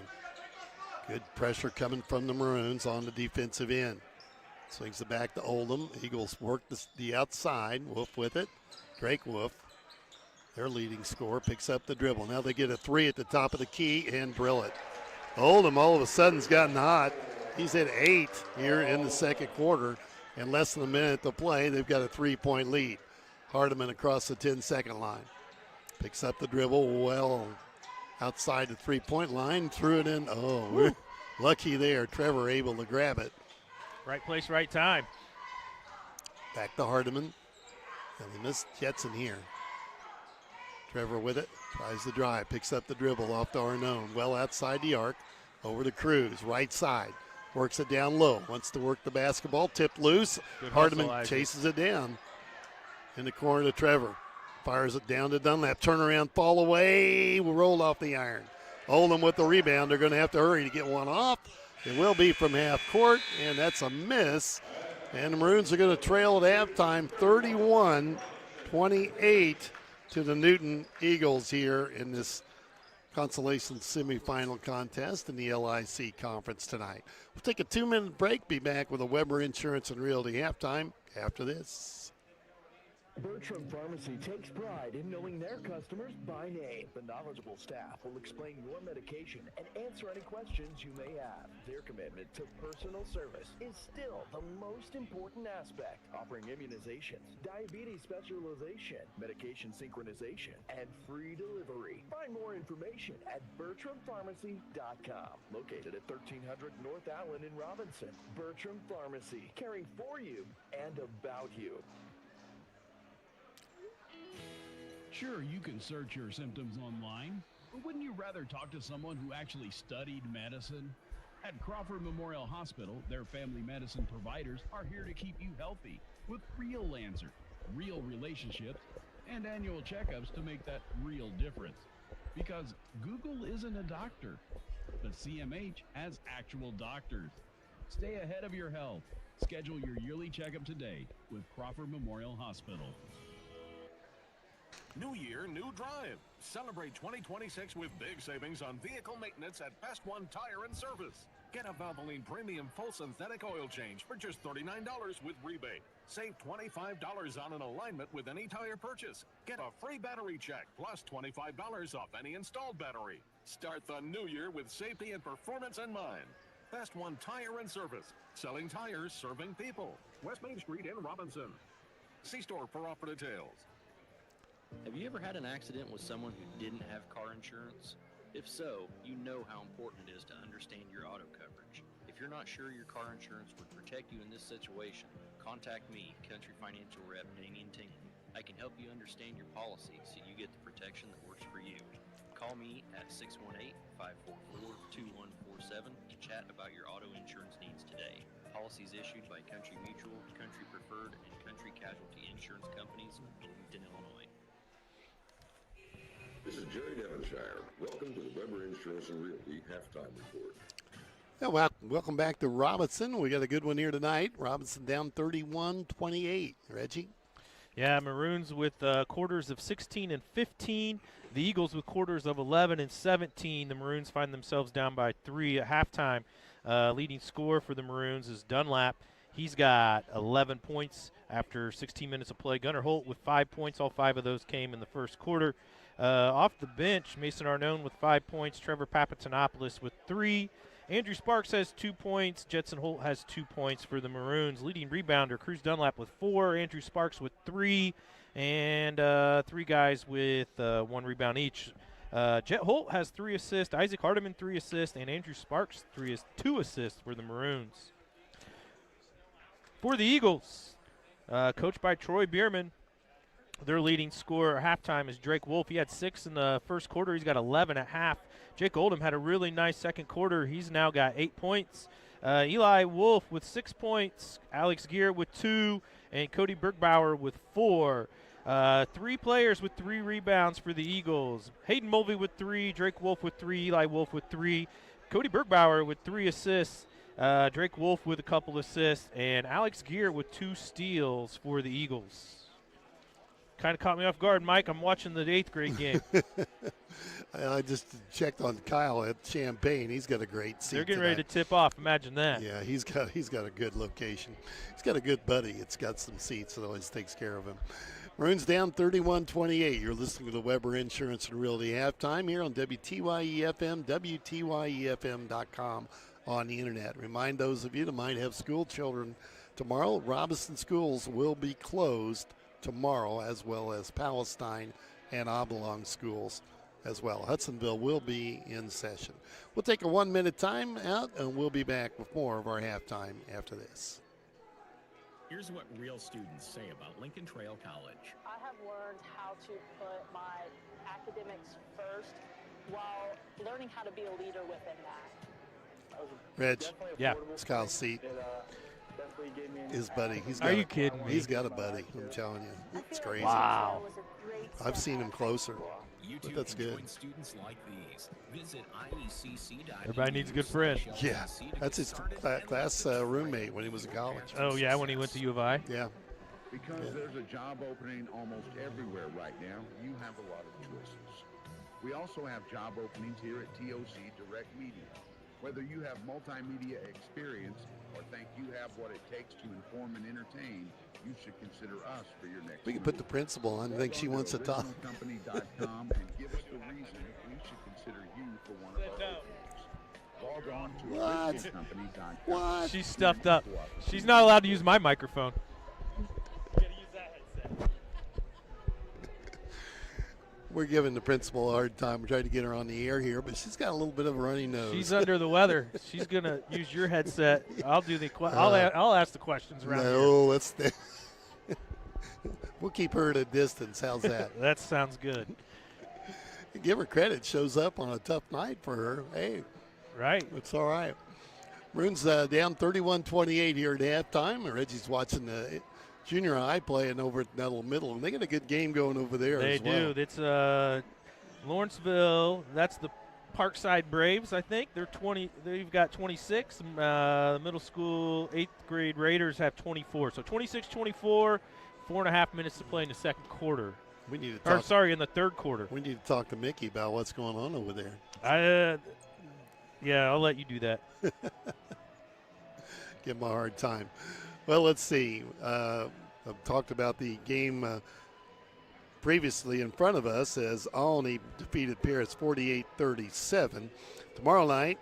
Good pressure coming from the Maroons on the defensive end. Swings it back to Oldham. Eagles work the outside. Wolf with it. Drake Wolf, their leading scorer, picks up the dribble. Now they get a three at the top of the key and drill it. Oldham all of a sudden has gotten hot. He's at 8 here in the second quarter. In less than a minute to play, they've got a 3-point lead. Hardiman across the 10-second line. Picks up the dribble well outside the three-point line. Threw it in. Oh, we're lucky there. Trevor able to grab it. Right place, right time. Back to Hardiman. And they missed Jetson here. Trevor with it. Tries to drive. Picks up the dribble off to Arnone. Well outside the arc. Over to Cruz. Right side. Works it down low. Wants to work the basketball. Tipped loose. Good Hardiman hustle, chases it down. In the corner to Trevor. Fires it down to Dunlap. Turnaround, fall away. Will roll off the iron. Oldham with the rebound. They're going to have to hurry to get one off. It will be from half court, and that's a miss. And the Maroons are going to trail at halftime 31-28 to the Newton Eagles here in this consolation semifinal contest in the LIC conference tonight. We'll take a 2-minute break. Be back with a Weber Insurance and Realty halftime after this. Bertram Pharmacy takes pride in knowing their customers by name. The knowledgeable staff will explain your medication and answer any questions you may have. Their commitment to personal service is still the most important aspect, offering immunizations, diabetes specialization, medication synchronization, and free delivery. Find more information at BertramPharmacy.com. Located at 1300 North Allen in Robinson. Bertram Pharmacy, caring for you and about you. Sure, you can search your symptoms online, but wouldn't you rather talk to someone who actually studied medicine? At Crawford Memorial Hospital, their family medicine providers are here to keep you healthy with real answers, real relationships, and annual checkups to make that real difference. Because Google isn't a doctor, but CMH has actual doctors. Stay ahead of your health. Schedule your yearly checkup today with Crawford Memorial Hospital. New year, new drive. Celebrate 2026 with big savings on vehicle maintenance at Best One Tire and Service. Get a Valvoline Premium Full Synthetic Oil Change for just $39 with rebate. Save $25 on an alignment with any tire purchase. Get a free battery check plus $25 off any installed battery. Start the new year with safety and performance in mind. Best One Tire and Service. Selling tires, serving people. West Main Street in Robinson. See store for offer details. Have you ever had an accident with someone who didn't have car insurance? If so, you know how important it is to understand your auto coverage. If you're not sure your car insurance would protect you in this situation, contact me, Country Financial Rep Damian Tingley. I can help you understand your policy so you get the protection that works for you. Call me at 618-544-2147 to chat about your auto insurance needs today. Policies issued by Country Mutual, Country Preferred, and Country Casualty Insurance Companies in Bloomington, Illinois. This is Jerry Devonshire. Welcome to the Weber Insurance and Realty Halftime Report. Yeah, well, welcome back to Robinson. We got a good one here tonight. Robinson down 31-28. Reggie? Yeah, Maroons with quarters of 16 and 15. The Eagles with quarters of 11 and 17. The Maroons find themselves down by 3 at halftime. Leading scorer for the Maroons is Dunlap. He's got 11 points after 16 minutes of play. Gunnar Holt with 5 points. All 5 of those came in the first quarter. Off the bench, Mason Arnone with 5 points. Trevor Papatonopoulos with 3. Andrew Sparks has 2 points. Jetson Holt has 2 points for the Maroons. Leading rebounder, Cruz Dunlap with 4. Andrew Sparks with 3. And 3 guys with 1 rebound each. Jet Holt has 3 assists. Isaac Hardiman 3 assists. And Andrew Sparks 2 assists for the Maroons. For the Eagles, coached by Troy Bierman, their leading scorer at halftime is Drake Wolf. He had 6 in the first quarter. He's got 11 at half. Jake Oldham had a really nice second quarter. He's now got 8 points. Eli Wolf with 6 points. Alex Gear with 2. And Cody Bergbauer with 4. 3 players with 3 rebounds for the Eagles. Hayden Mulvey with 3, Drake Wolf with 3, Eli Wolf with 3, Cody Bergbauer with 3 assists, Drake Wolf with a couple assists, and Alex Gear with 2 steals for the Eagles. Kind of caught me off guard, Mike. I'm watching the 8th grade game. I just checked on Kyle at Champaign. He's got a great seat. They're getting tonight. ready to tip off. Imagine that. Yeah, he's got a good location. He's got a good buddy. It's got some seats that always takes care of him. Maroons down 31-28. You're listening to the Weber Insurance and Realty Halftime here on WTYE FM, WTYEFM.com on the internet. Remind those of you that might have school children tomorrow, Robinson schools will be closed tomorrow, as well as Palestine and Oblong schools as well. Hudsonville will be in session. We'll take a 1-minute time out, and we'll be back with more of our halftime after this. Here's what real students say about Lincoln Trail College. I have learned how to put my academics first while learning how to be a leader within that. Reg, yeah, it's Kyle's seat. Definitely gave me a His buddy. Are you kidding me? He's got a buddy. I'm telling you, it's crazy. Wow. I've seen him closer, but that's good. Students like these. Visit iecc.edu. Everybody needs a good friend. Yeah, that's his class roommate when he was in college. Oh, yeah, when he went to U of I? Yeah. Because there's a job opening almost everywhere right now, you have a lot of choices. We also have job openings here at TOC Direct Media. Whether you have multimedia experience or think you have what it takes to inform and entertain, you should consider us for your next We can put the principal on. I think she wants to talk. originalcompany.com and give us the reason we should consider you for one of our openings. Log on to originalcompany.com. What? She's stuffed up. She's not allowed to use my microphone. We're giving the principal a hard time. We're trying to get her on the air here, but she's got a little bit of a runny nose. She's under the weather. She's gonna use your headset. I'll do the. I'll ask the questions around here. No, let's. We'll keep her at a distance. How's that? That sounds good. Give her credit. Shows up on a tough night for her. Hey, right. It's all right. Maroons down 31-28 here at halftime. Reggie's watching the junior high playing over at Nettle Middle, and they got a good game going over there They as well. do. It's Lawrenceville. That's the Parkside Braves, I think. They're 20. They've got 26. The middle school 8th grade Raiders have 24. So 26-24. 4.5 minutes to play in the second quarter. We need to talk. In the third quarter. We need to talk to Mickey about what's going on over there. Yeah, I'll let you do that. Give him a hard time. Well, let's see. I've talked about the game previously in front of us as Alney defeated Pierce 48-37. Tomorrow night,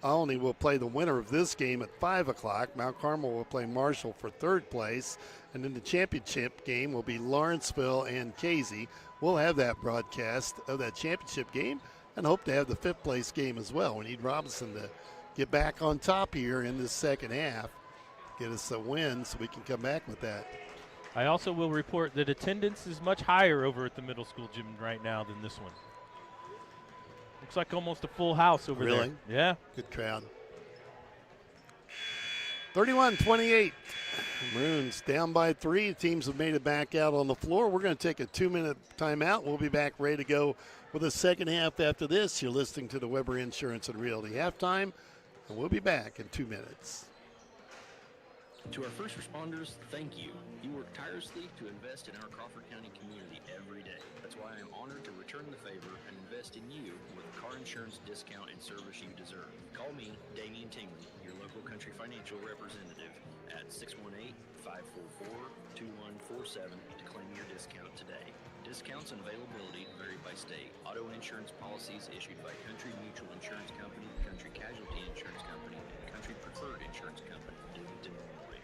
Alney will play the winner of this game at 5 o'clock. Mount Carmel will play Marshall for third place. And then the championship game will be Lawrenceville and Casey. We'll have that broadcast of that championship game and hope to have the fifth place game as well. We need Robinson to get back on top here in this second half, get us a win so we can come back with that. I also will report that attendance is much higher over at the middle school gym right now than this one. Looks like almost a full house over there. Really? Yeah. Good crowd. 31-28. Maroons down by 3. The teams have made it back out on the floor. We're going to take a 2-minute timeout. We'll be back ready to go with the second half after this. You're listening to the Weber Insurance and Realty Halftime, and we'll be back in 2 minutes. To our first responders, thank you. You work tirelessly to invest in our Crawford County community every day. That's why I'm honored to return the favor and invest in you with the car insurance discount and service you deserve. Call me, Damian Tingley, your local country financial representative at 618-544-2147 to claim your discount today. Discounts and availability vary by state. Auto insurance policies issued by Country Mutual Insurance Company, Country Casualty Insurance Company, and Country Preferred Insurance Company. Newton, Illinois.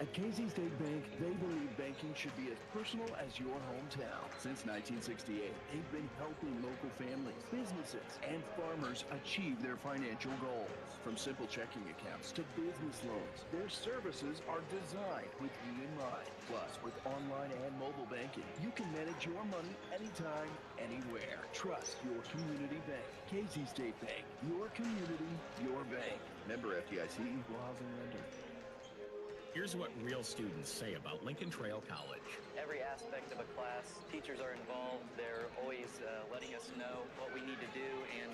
At Casey State Bank, they believe banking should be as personal as your hometown. Since 1968, they've been helping local families, businesses, and farmers achieve their financial goals. From simple checking accounts to business loans, their services are designed with you in mind. Plus, with online and mobile banking, you can manage your money anytime, anywhere. Trust your community bank. Casey State Bank, your community, your bank. Member FDIC, equal housing lender. Here's what real students say about Lincoln Trail College. Every aspect of a class, teachers are involved. They're always letting us know what we need to do, and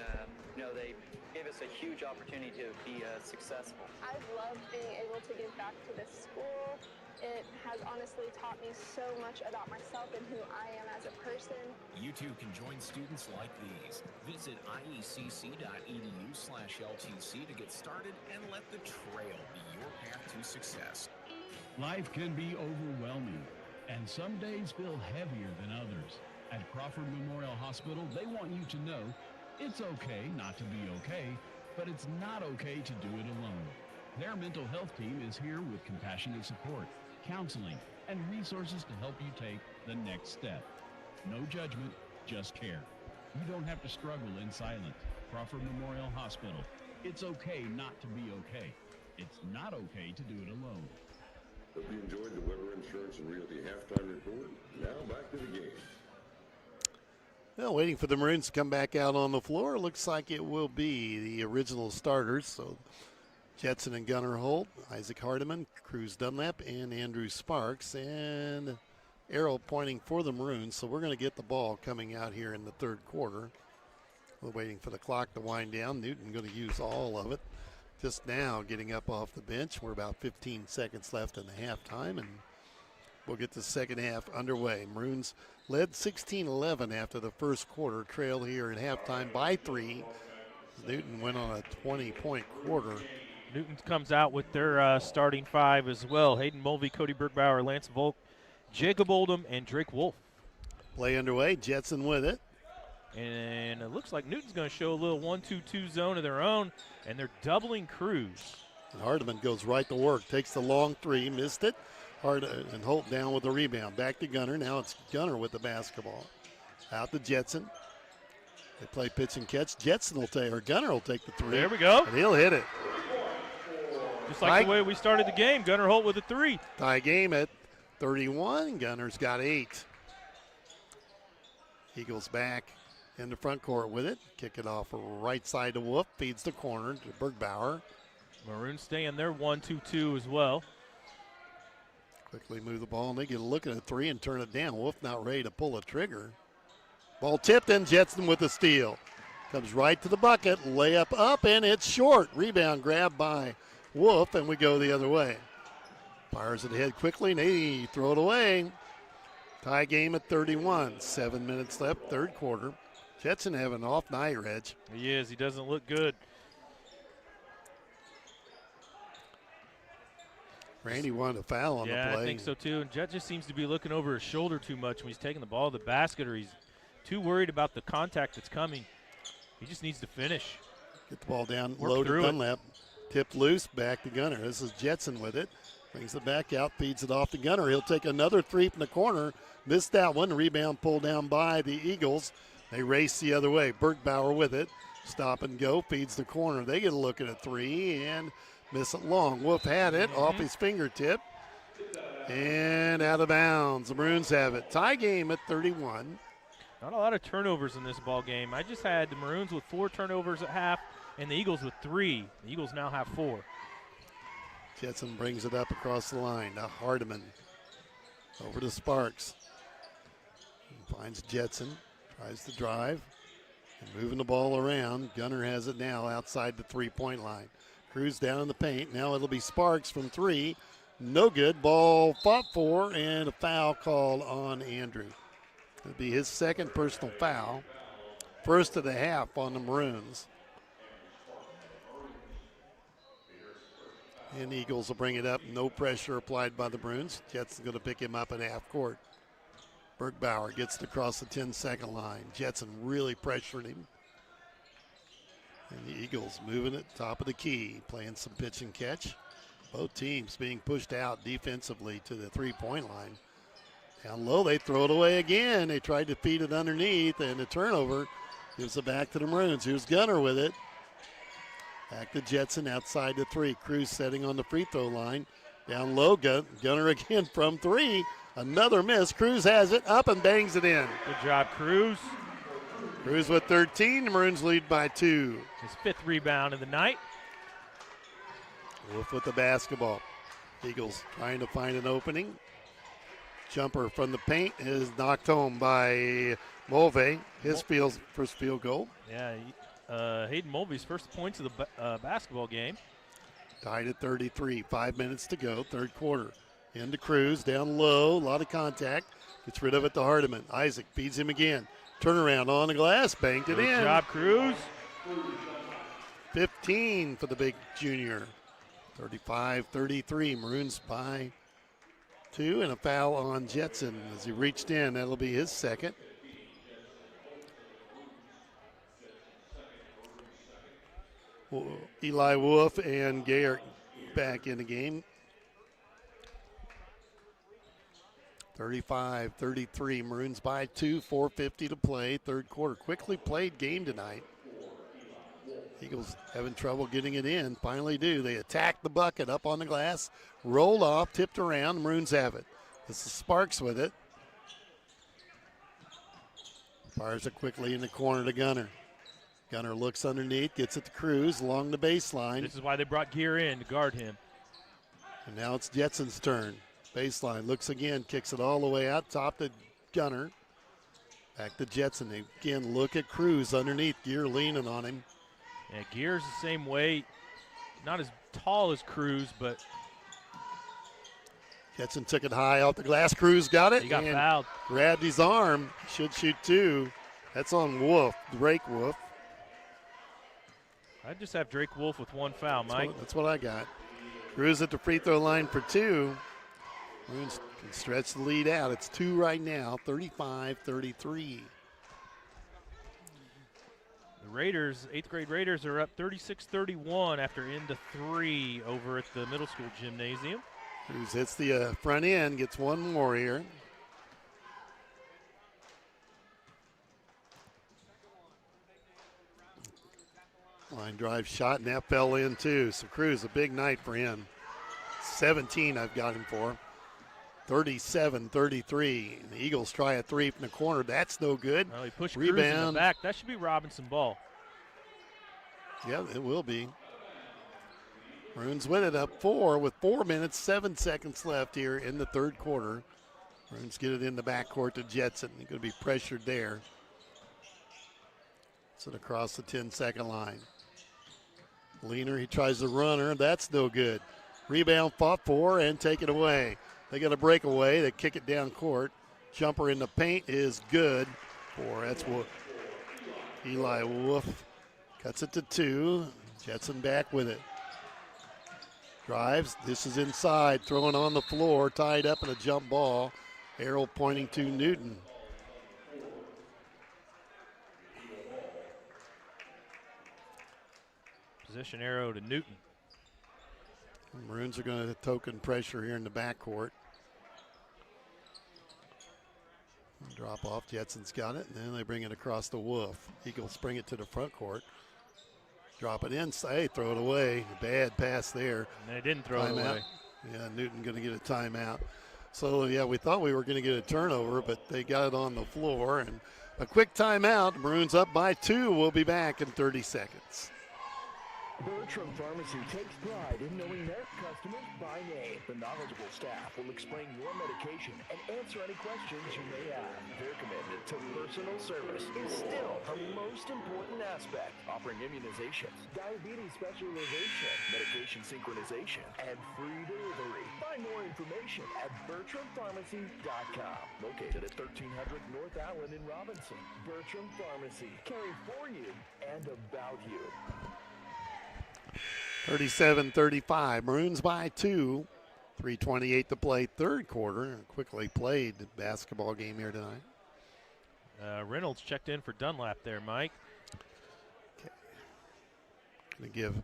they gave us a huge opportunity to be successful. I've loved being able to give back to this school. It has honestly taught me so much about myself and who I am as a person. You too can join students like these. Visit iecc.edu/LTC to get started and let the trail be your path to success. Life can be overwhelming, and some days feel heavier than others. At Crawford Memorial Hospital, they want you to know it's okay not to be okay, but it's not okay to do it alone. Their mental health team is here with compassionate support, counseling, and resources to help you take the next step. No judgment, just care. You don't have to struggle in silence. Crawford Memorial Hospital. It's okay not to be okay. It's not okay to do it alone. Hope you enjoyed the Weber Insurance and Realty halftime report. Now back to the game. Well, waiting for the Maroons to come back out on the floor. Looks like it will be the original starters. So Jetson and Gunnar Holt, Isaac Hardiman, Cruz Dunlap, and Andrew Sparks. And arrow pointing for the Maroons. So we're going to get the ball coming out here in the third quarter. We're waiting for the clock to wind down. Newton going to use all of it. Just now getting up off the bench. We're about 15 seconds left in the halftime, and we'll get the second half underway. Maroons led 16-11 after the first quarter, trail here at halftime by 3. Newton went on a 20-point quarter. Newton comes out with their starting 5 as well. Hayden Mulvey, Cody Bergbauer, Lance Volk, Jacob Oldham, and Drake Wolf. Play underway. Jetson with it. And it looks like Newton's going to show a little 1-2-2 zone of their own, and they're doubling Cruz. And Hardiman goes right to work, takes the long 3, missed it. And Holt down with the rebound. Back to Gunnar. Now it's Gunnar with the basketball. Out to Jetson. They play pitch and catch. Gunnar will take the 3. There we go. And he'll hit it. Just like the way we started the game, Gunnar Holt with a 3. Tie game at 31. Gunnar's got 8. Eagles back in the front court with it. Kick it off right side to Wolf. Feeds the corner to Bergbauer. Maroons stay in their 1-2-2 as well. Quickly move the ball, and they get a look at a 3 and turn it down. Wolf not ready to pull a trigger. Ball tipped, and Jetson with the steal. Comes right to the bucket. Layup up, and it's short. Rebound grab by Wolf, and we go the other way. Fires it ahead quickly, and they throw it away. Tie game at 31. 7 minutes left, third quarter. Jetson having an off night, Reg. He is. He doesn't look good. Randy wanted a foul on the play. Yeah, I think so too. And Jet just seems to be looking over his shoulder too much when he's taking the ball to the basket, or he's too worried about the contact that's coming. He just needs to finish. Get the ball down low to Dunlap. Tipped loose, back to Gunnar. This is Jetson with it. Brings it back out, feeds it off to Gunnar. He'll take another 3 from the corner. Missed that one. Rebound pulled down by the Eagles. They race the other way. Bergbauer with it. Stop and go. Feeds the corner. They get a look at a 3 and miss it long. Wolf had it off his fingertip. And out of bounds. The Maroons have it. Tie game at 31. Not a lot of turnovers in this ball game. I just had the Maroons with 4 turnovers at half and the Eagles with 3. The Eagles now have 4. Jetson brings it up across the line. Now Hardiman over to Sparks. Finds Jetson. Tries to drive. And moving the ball around. Gunnar has it now outside the 3-point line. Cruz down in the paint. Now it'll be Sparks from 3. No good. Ball fought for, and a foul called on Andrew. It'll be his second personal foul. First of the half on the Maroons. And the Eagles will bring it up. No pressure applied by the Maroons. Jetson's going to pick him up at half court. Bergbauer gets it across the 10-second line. Jetson really pressured him. And the Eagles moving it top of the key, playing some pitch and catch. Both teams being pushed out defensively to the 3-point line. Down low, they throw it away again. They tried to feed it underneath, and the turnover gives it back to the Maroons. Here's Gunnar with it. Back to Jetson outside the 3. Cruz setting on the free throw line. Down low, Gunnar again from 3. Another miss. Cruz has it up and bangs it in. Good job, Cruz. Cruz with 13. The Maroons lead by 2. His 5th rebound of the night. Wolf with the basketball. Eagles trying to find an opening. Jumper from the paint is knocked home by Mulvey. His first field goal. Yeah, Hayden Mulvey's first points of the basketball game. Tied at 33. 5 minutes to go, third quarter. Into Cruz, down low, a lot of contact. Gets rid of it to Hardiman. Isaac feeds him again. Turnaround on the glass, banked it in. Good job, Cruz. 15 for the big junior. 35-33. Maroons by 2, and a foul on Jetson as he reached in. That'll be his second. Eli Wolf and Garrett back in the game. 35-33. Maroons by 2, 4:50 to play. Third quarter. Quickly played game tonight. Eagles having trouble getting it in. Finally do. They attack the bucket up on the glass. Rolled off, tipped around. Maroons have it. This is Sparks with it. Fires it quickly in the corner to Gunner. Gunner looks underneath, gets it to Cruz along the baseline. This is why they brought Gear in to guard him. And now it's Jetson's turn. Baseline, looks again, kicks it all the way out, top to Gunner. Back to Jetson. Again, look at Cruz underneath. Gear leaning on him. Yeah, Gear's the same way. Not as tall as Cruz, but Jetson took it high off the glass. Cruz got it. he got and fouled. Grabbed his arm. Should shoot 2. That's on Wolf, Drake Wolf. I'd just have Drake Wolf with 1 foul, Mike. That's what I got. Cruz at the free throw line for 2. Maroons can stretch the lead out. It's 2 right now, 35-33. The Raiders, 8th grade Raiders, are up 36-31 after into 3 over at the middle school gymnasium. Cruz hits the front end, gets one more here. Line drive shot, and that fell in too. So Cruz, a big night for him. 17 I've got him for. 37-33. And the Eagles try a 3 from the corner. That's no good. Well, he pushed Rebound. Cruz in the back. That should be Robinson ball. Yeah, it will be. Maroons win it up 4 with 4 minutes, 7 seconds left here in the third quarter. Maroons get it in the backcourt to Jetson. He's going to be pressured there. It's across the 10-second line. Leaner, he tries the runner. That's no good. Rebound fought for and taken away. They got a breakaway. They kick it down court. Jumper in the paint is good. That's Wolf. Eli Wolf cuts it to 2. Jetson back with it. Drives. This is inside. Throwing on the floor. Tied up in a jump ball. Arrow pointing to Newton. Position arrow to Newton. Maroons are going to token pressure here in the backcourt. Drop off. Jetson's got it, and then they bring it across the Wolf. Eagles bring it to the front court. Drop it inside, throw it away. Bad pass there. And they didn't throw it away. Yeah, Newton going to get a timeout. So, yeah, we thought we were going to get a turnover, but they got it on the floor. And a quick timeout. Maroons up by 2. We'll be back in 30 seconds. Bertram Pharmacy takes pride in knowing their customers by name. The knowledgeable staff will explain your medication and answer any questions you may have. Their commitment to personal service is still the most important aspect, offering immunizations, diabetes specialization, medication synchronization, and free delivery. Find more information at BertramPharmacy.com. Located at 1300 North Allen in Robinson. Bertram Pharmacy, caring for you and about you. 37-35. Maroons by 2. 3:28 to play, third quarter. Quickly played basketball game here tonight. Reynolds checked in for Dunlap there, Mike. Okay. Going to give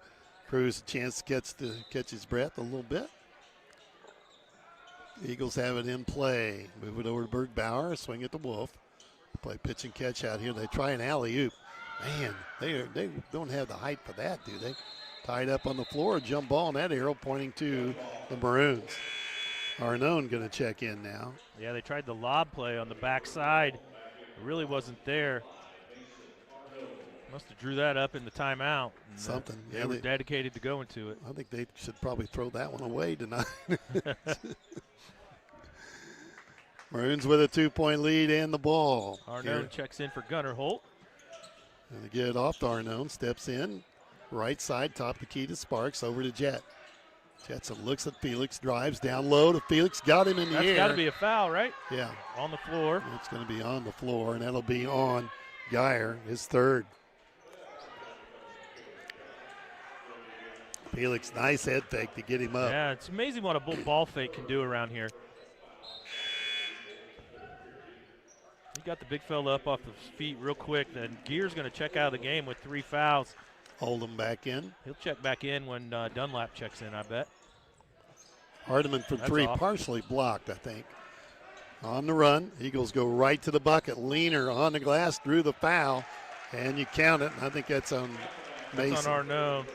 Cruz a chance to catch his breath a little bit. The Eagles have it in play. Move it over to Bergbauer. Swing it to Wolf. Play pitch and catch out here. They try an alley-oop. Man, they don't have the height for that, do they? Tied up on the floor, jump ball, and that arrow pointing to the Maroons. Arnone going to check in now. Yeah, they tried the lob play on the backside. It really wasn't there. Must have drew that up in the timeout. And, Something. They were dedicated to going to it. I think they should probably throw that one away tonight. Maroons with a 2-point lead and the ball. Arnone checks in for Gunnar Holt. And to get it off to Arnone, steps in, right side, top the key to Sparks, over to Jet. Jetson looks at Felix, drives down low to Felix, got him in the air. That's got to be a foul, right? Yeah. On the floor. It's going to be on the floor, and that'll be on Geyer, his third. Felix, nice head fake to get him up. Yeah, it's amazing what a ball fake can do around here. He got the big fella up off his feet real quick. Then Gear's going to check out of the game with 3 fouls. Hold him back in. He'll check back in when Dunlap checks in, I bet. Hardiman for That's 3, off. partially blocked, I think. On the run, Eagles go right to the bucket. Leaner on the glass, drew the foul, and you count it. I think that's on Mason. That's on Arnone.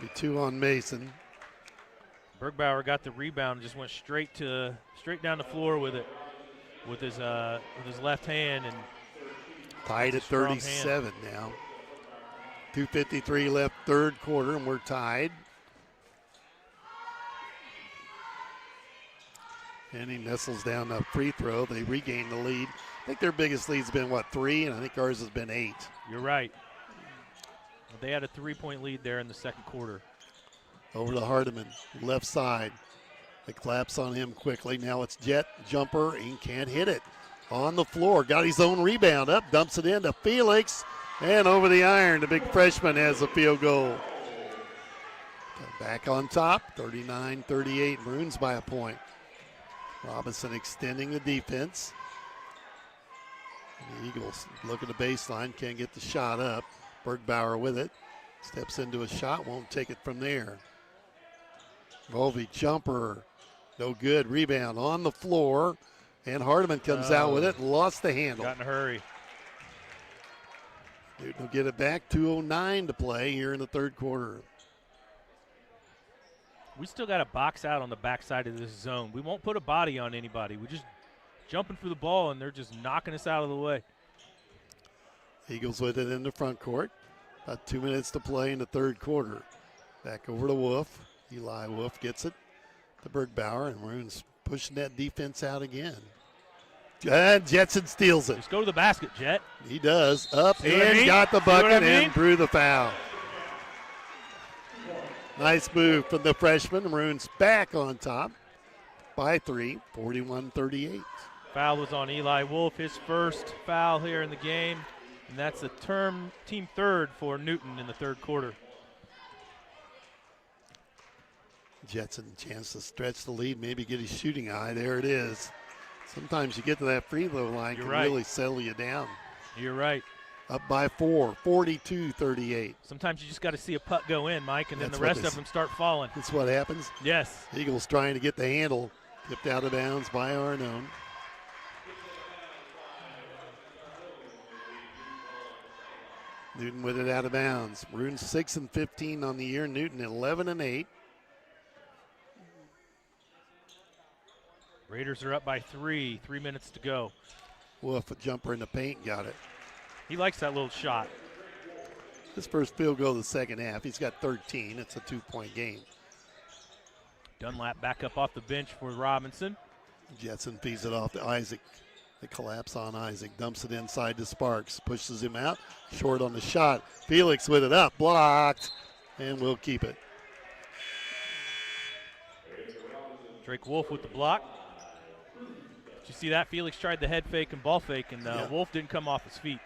Be 2 on Mason. Bergbauer got the rebound, just went straight down the floor with it, with his left hand, and tied at 37 now. 2:53 left, third quarter, and we're tied. And he nestles down the free throw. They regain the lead. I think their biggest lead's been, 3? And I think ours has been 8. You're right. They had a 3-point lead there in the second quarter. Over to Hardiman, left side. They collapse on him quickly. Now it's Jet, jumper, and can't hit it. On the floor, got his own rebound up, dumps it into Felix, and over the iron, the big freshman has a field goal. Back on top, 39-38, Maroons by a point. Robinson extending the defense. And the Eagles look at the baseline, can't get the shot up. Bergbauer with it, steps into a shot, won't take it from there. Volpe jumper, no good. Rebound on the floor, and Hardiman comes out with it and lost the handle. Got in a hurry. Newton will get it back. 2:09 to play here in the third quarter. We still got to box out on the backside of this zone. We won't put a body on anybody. We're just jumping for the ball, and they're just knocking us out of the way. Eagles with it in the front court. About 2 minutes to play in the third quarter. Back over to Wolf. Eli Wolf gets it to Bergbauer, and Maroons pushing that defense out again. And Jetson steals it. Just go to the basket, Jet. He does. Up See what I and mean? got the See what bucket I mean? and drew the foul. Nice move from the freshman. Maroons back on top by 3, 41-38. Foul was on Eli Wolf, his first foul here in the game, and that's a team third for Newton in the third quarter. Jetson chance to stretch the lead, maybe get his shooting eye. There it is. Sometimes you get to that free throw line, You're can right. really settle you down. You're right. Up by 4, 42-38. Sometimes you just got to see a putt go in, Mike, and then That's the what rest they of them start falling. That's what happens. Yes. Eagles trying to get the handle. Tipped out of bounds by Arnone. Newton with it out of bounds. Maroons 6-15 on the year. Newton 11-8. Raiders are up by 3, 3 minutes to go. Wolf, a jumper in the paint, got it. He likes that little shot. His first field goal of the second half. He's got 13. It's a 2-point game. Dunlap back up off the bench for Robinson. Jetson feeds it off to Isaac. They collapse on Isaac. Dumps it inside to Sparks. Pushes him out. Short on the shot. Felix with it up. Blocked. And we'll keep it. Drake Wolf with the block. Did you see that? Felix tried the head fake and ball fake, and Wolf didn't come off his feet.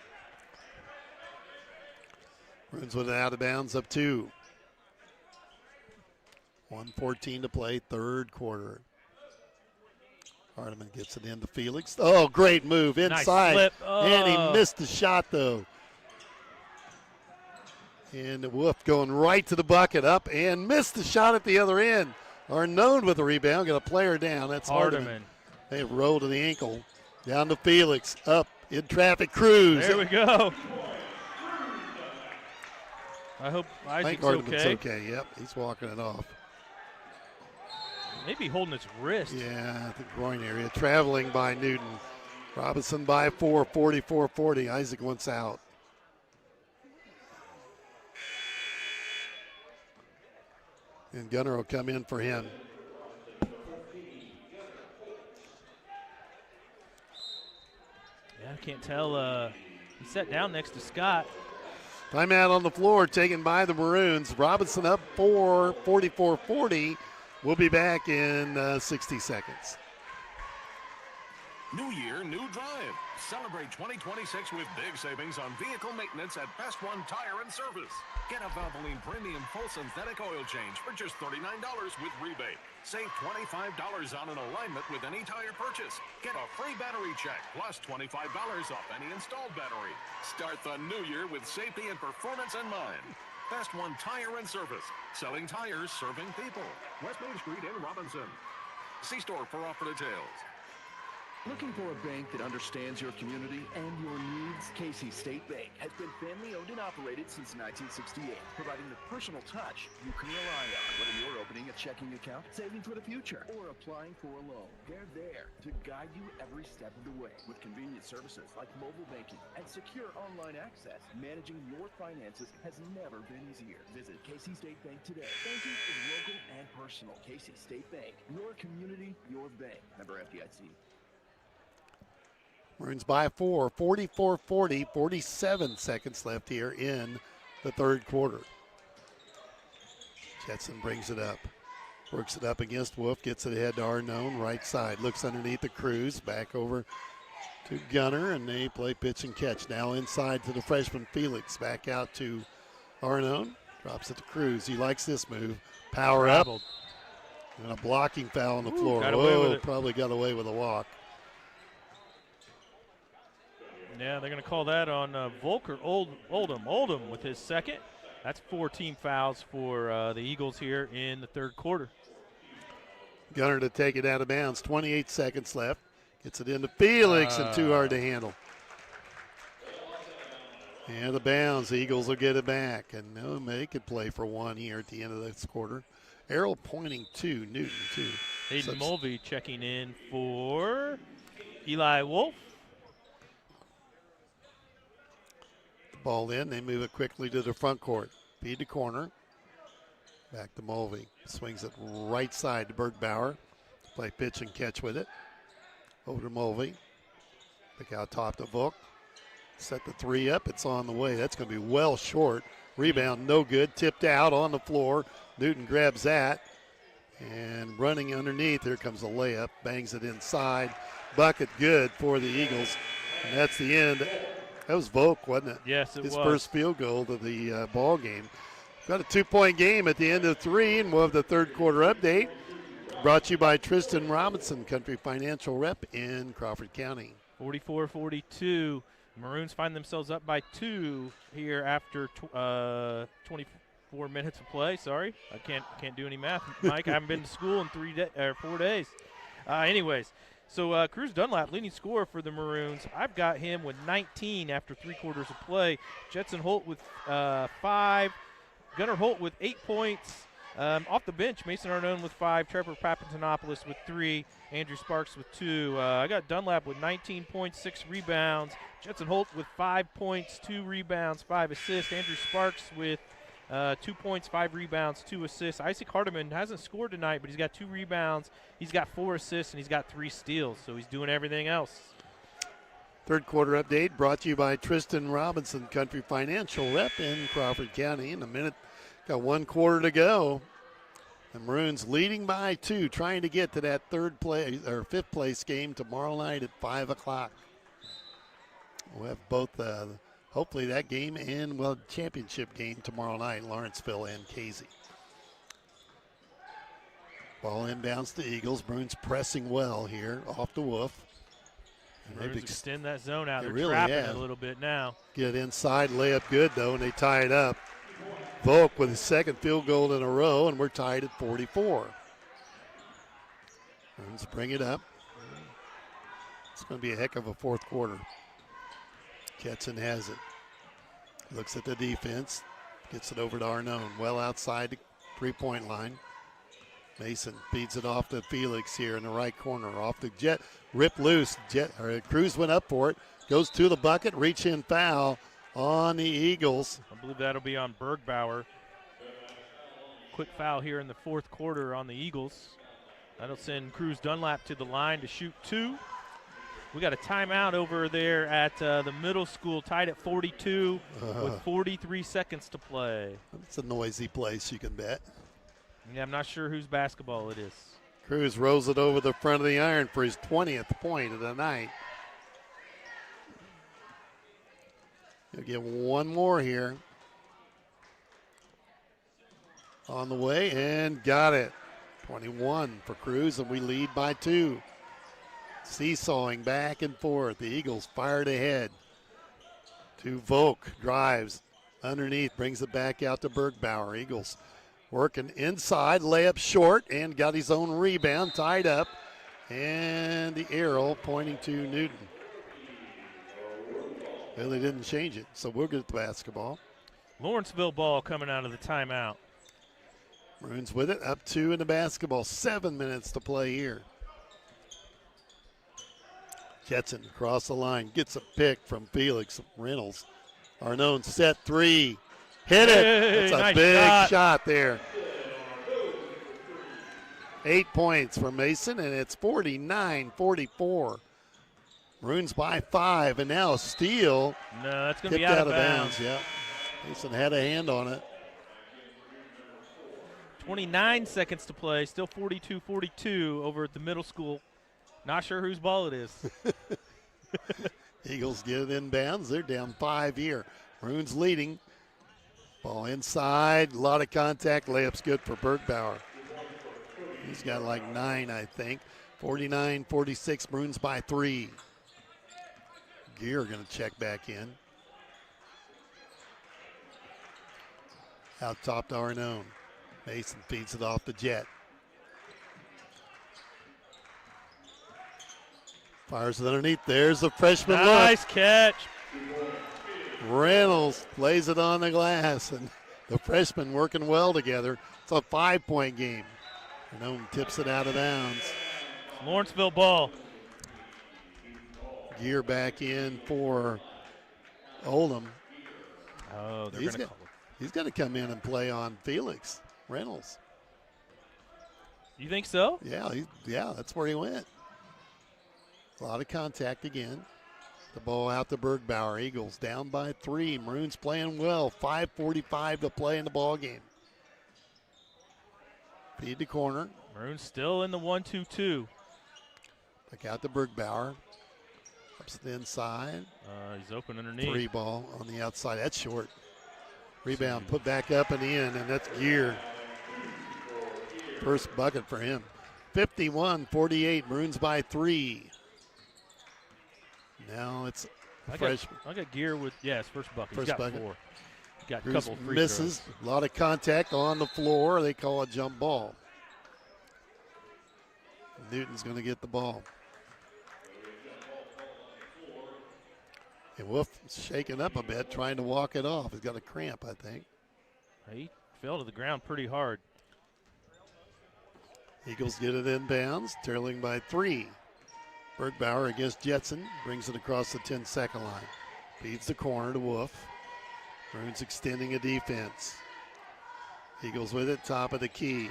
Maroons with it out of bounds, up 2. 1:14 to play, third quarter. Hardiman gets it into Felix. Oh, great move inside. Nice slip. And he missed the shot, though. And Wolf going right to the bucket, up and missed the shot at the other end. Arnone with the rebound, got a player down. That's Hardiman. They have rolled to the ankle. Down to Felix, up in traffic. Cruz. There we go. I hope I think Isaac's Hardiman's okay. okay. Yep, he's walking it off. Maybe holding his wrist. Yeah, the groin area. Traveling by Newton. Robinson by 4, 44-40. Isaac wants out. And Gunner will come in for him. Yeah, I can't tell. He sat down next to Scott. Timeout on the floor taken by the Maroons. Robinson up 44-40. We'll be back in 60 seconds. New year, new drive. Celebrate 2026 with big savings on vehicle maintenance at Best One Tire and Service. Get a Valvoline Premium Full Synthetic Oil Change for just $39 with rebate. Save $25 on an alignment with any tire purchase. Get a free battery check plus $25 off any installed battery. Start the new year with safety and performance in mind. Best One Tire and Service. Selling tires, serving people. West Main Street in Robinson. See store for offer details. Looking for a bank that understands your community and your needs? Casey State Bank has been family-owned and operated since 1968, providing the personal touch you can rely on. Whether you're opening a checking account, saving for the future, or applying for a loan, they're there to guide you every step of the way. With convenient services like mobile banking and secure online access, managing your finances has never been easier. Visit Casey State Bank today. Banking is local and personal. Casey State Bank, your community, your bank. Member FDIC. Maroons by 4, 44-40, 47 seconds left here in the third quarter. Jetson brings it up. Works it up against Wolf, gets it ahead to Arnone, right side. Looks underneath the Cruz, back over to Gunner, and they play pitch and catch. Now inside to the freshman Felix, back out to Arnone. Drops it to Cruz. He likes this move. Power up. And a blocking foul on the floor. Got away with it. Probably got away with a walk. Yeah, they're going to call that on Volker Oldham with his second. That's 4 team fouls for the Eagles here in the third quarter. Gunner to take it out of bounds. 28 seconds left. Gets it into Felix and too hard to handle. And the bounds. The Eagles will get it back. And they could play for one here at the end of this quarter. Errol pointing to Newton, too. Hayden Mulvey checking in for Eli Wolf. Ball in, they move it quickly to the front court. Feed to corner. Back to Mulvey. Swings it right side to Bergbauer. Play pitch and catch with it. Over to Mulvey. Pick out top to Volk. Set the three up. It's on the way. That's going to be well short. Rebound no good. Tipped out on the floor. Newton grabs that. And running underneath, here comes a layup. Bangs it inside. Bucket good for the Eagles. And that's the end. That was Volk, wasn't it? Yes, it was. His first field goal of the ball game. Got a 2-point game at the end of 3, and we'll have the third quarter update. Brought to you by Tristan Robinson, Country Financial Rep in Crawford County. 44-42. Maroons find themselves up by 2 here after 24 minutes of play. Sorry, I can't do any math, Mike. I haven't been to school in 4 days. Anyways. So Cruz Dunlap, leading scorer for the Maroons. I've got him with 19 after 3 quarters of play. Jetson Holt with 5. Gunnar Holt with 8 points. Off the bench, Mason Arnone with 5. Trevor Papantonopoulos with 3. Andrew Sparks with 2. I got Dunlap with 19 points, 6 rebounds. Jetson Holt with 5 points, 2 rebounds, 5 assists. Andrew Sparks with 2 points, 5 rebounds, 2 assists. Isaac Hardiman hasn't scored tonight, but he's got 2 rebounds. He's got 4 assists, and he's got 3 steals, so he's doing everything else. Third quarter update brought to you by Tristan Robinson, Country Financial Rep in Crawford County. In a minute, got 1 quarter to go. The Maroons leading by 2, trying to get to that fifth place game tomorrow night at 5 o'clock. We'll have both hopefully that game and, championship game tomorrow night, Lawrenceville and Casey. Ball inbounds to Eagles. Maroons pressing well here off the Wolf. Maroons extend that zone out. They're really trapping it a little bit now. Get inside, layup good, though, and they tie it up. Volk with his second field goal in a row, and we're tied at 44. Maroons bring it up. It's going to be a heck of a fourth quarter. Ketson has it. Looks at the defense. Gets it over to Arnone. Well outside the three-point line. Mason feeds it off to Felix here in the right corner. Off the Jet. Rip loose. Cruz went up for it. Goes to the bucket. Reach-in foul on the Eagles. I believe that'll be on Bergbauer. quick foul here in the fourth quarter on the Eagles. That'll send Cruz Dunlap to the line to shoot 2. We got a timeout over there at the middle school, tied at 42 with 43 seconds to play. It's a noisy place, you can bet. Yeah, I'm not sure whose basketball it is. Cruz rolls it over the front of the iron for his 20th point of the night. He'll get one more here. On the way, and got it. 21 for Cruz, and we lead by 2. Seesawing back and forth. The Eagles fired ahead. To Volk, drives underneath, brings it back out to Bergbauer. Eagles working inside, layup short, and got his own rebound, tied up. And the arrow pointing to Newton. Well, they didn't change it, so we'll get the basketball. Lawrenceville ball coming out of the timeout. Maroons with it, up 2 in the basketball. 7 minutes to play here. Jetson across the line, gets a pick from Felix Reynolds. Arnone set 3. Hit it! That's a nice big shot there. 8 points for Mason, and it's 49-44. Maroons by 5, and now a steal. No, that's going to be Tipped out of bounds. Yeah, Mason had a hand on it. 29 seconds to play, still 42-42 over at the middle school. Not sure whose ball it is. Eagles get it in bounds. They're down 5 here. Maroons leading. Ball inside. A lot of contact. Layup's good for Bergbauer. He's got like 9, I think. 49-46. Maroons by 3. Gear going to check back in. Out top to Arnone. Mason feeds it off the Jet. Fires it underneath. There's the freshman look. Nice catch. Reynolds lays it on the glass, and the freshmen working well together. It's a 5-point game. Arnone tips it out of bounds. Lawrenceville ball. Gear back in for Oldham. Oh, they're going to call it. He's going to come in and play on Felix Reynolds. You think so? Yeah, that's where he went. A lot of contact again. The ball out to Bergbauer. Eagles down by 3. Maroons playing well. 5:45 to play in the ball game. Feed to corner. Maroons still in the 1-2-2. Back out to Bergbauer. Ups it inside. He's open underneath. 3 ball on the outside. That's short. Rebound put back up and in, and that's Gear. First bucket for him. 51-48. Maroons by 3. Now it's freshman. I got Gear with, his first bucket. First He's got bucket. 4. He's got a Cruz couple free misses. throws. A lot of contact on the floor. They call it jump ball. Newton's going to get the ball. And Wolf shaking up a bit, trying to walk it off. He's got a cramp, I think. He fell to the ground pretty hard. Eagles get it in bounds, trailing by 3. Bergbauer against Jetson, brings it across the 10-second line. Feeds the corner to Wolf. Maroons extending a defense. Eagles with it, top of the key.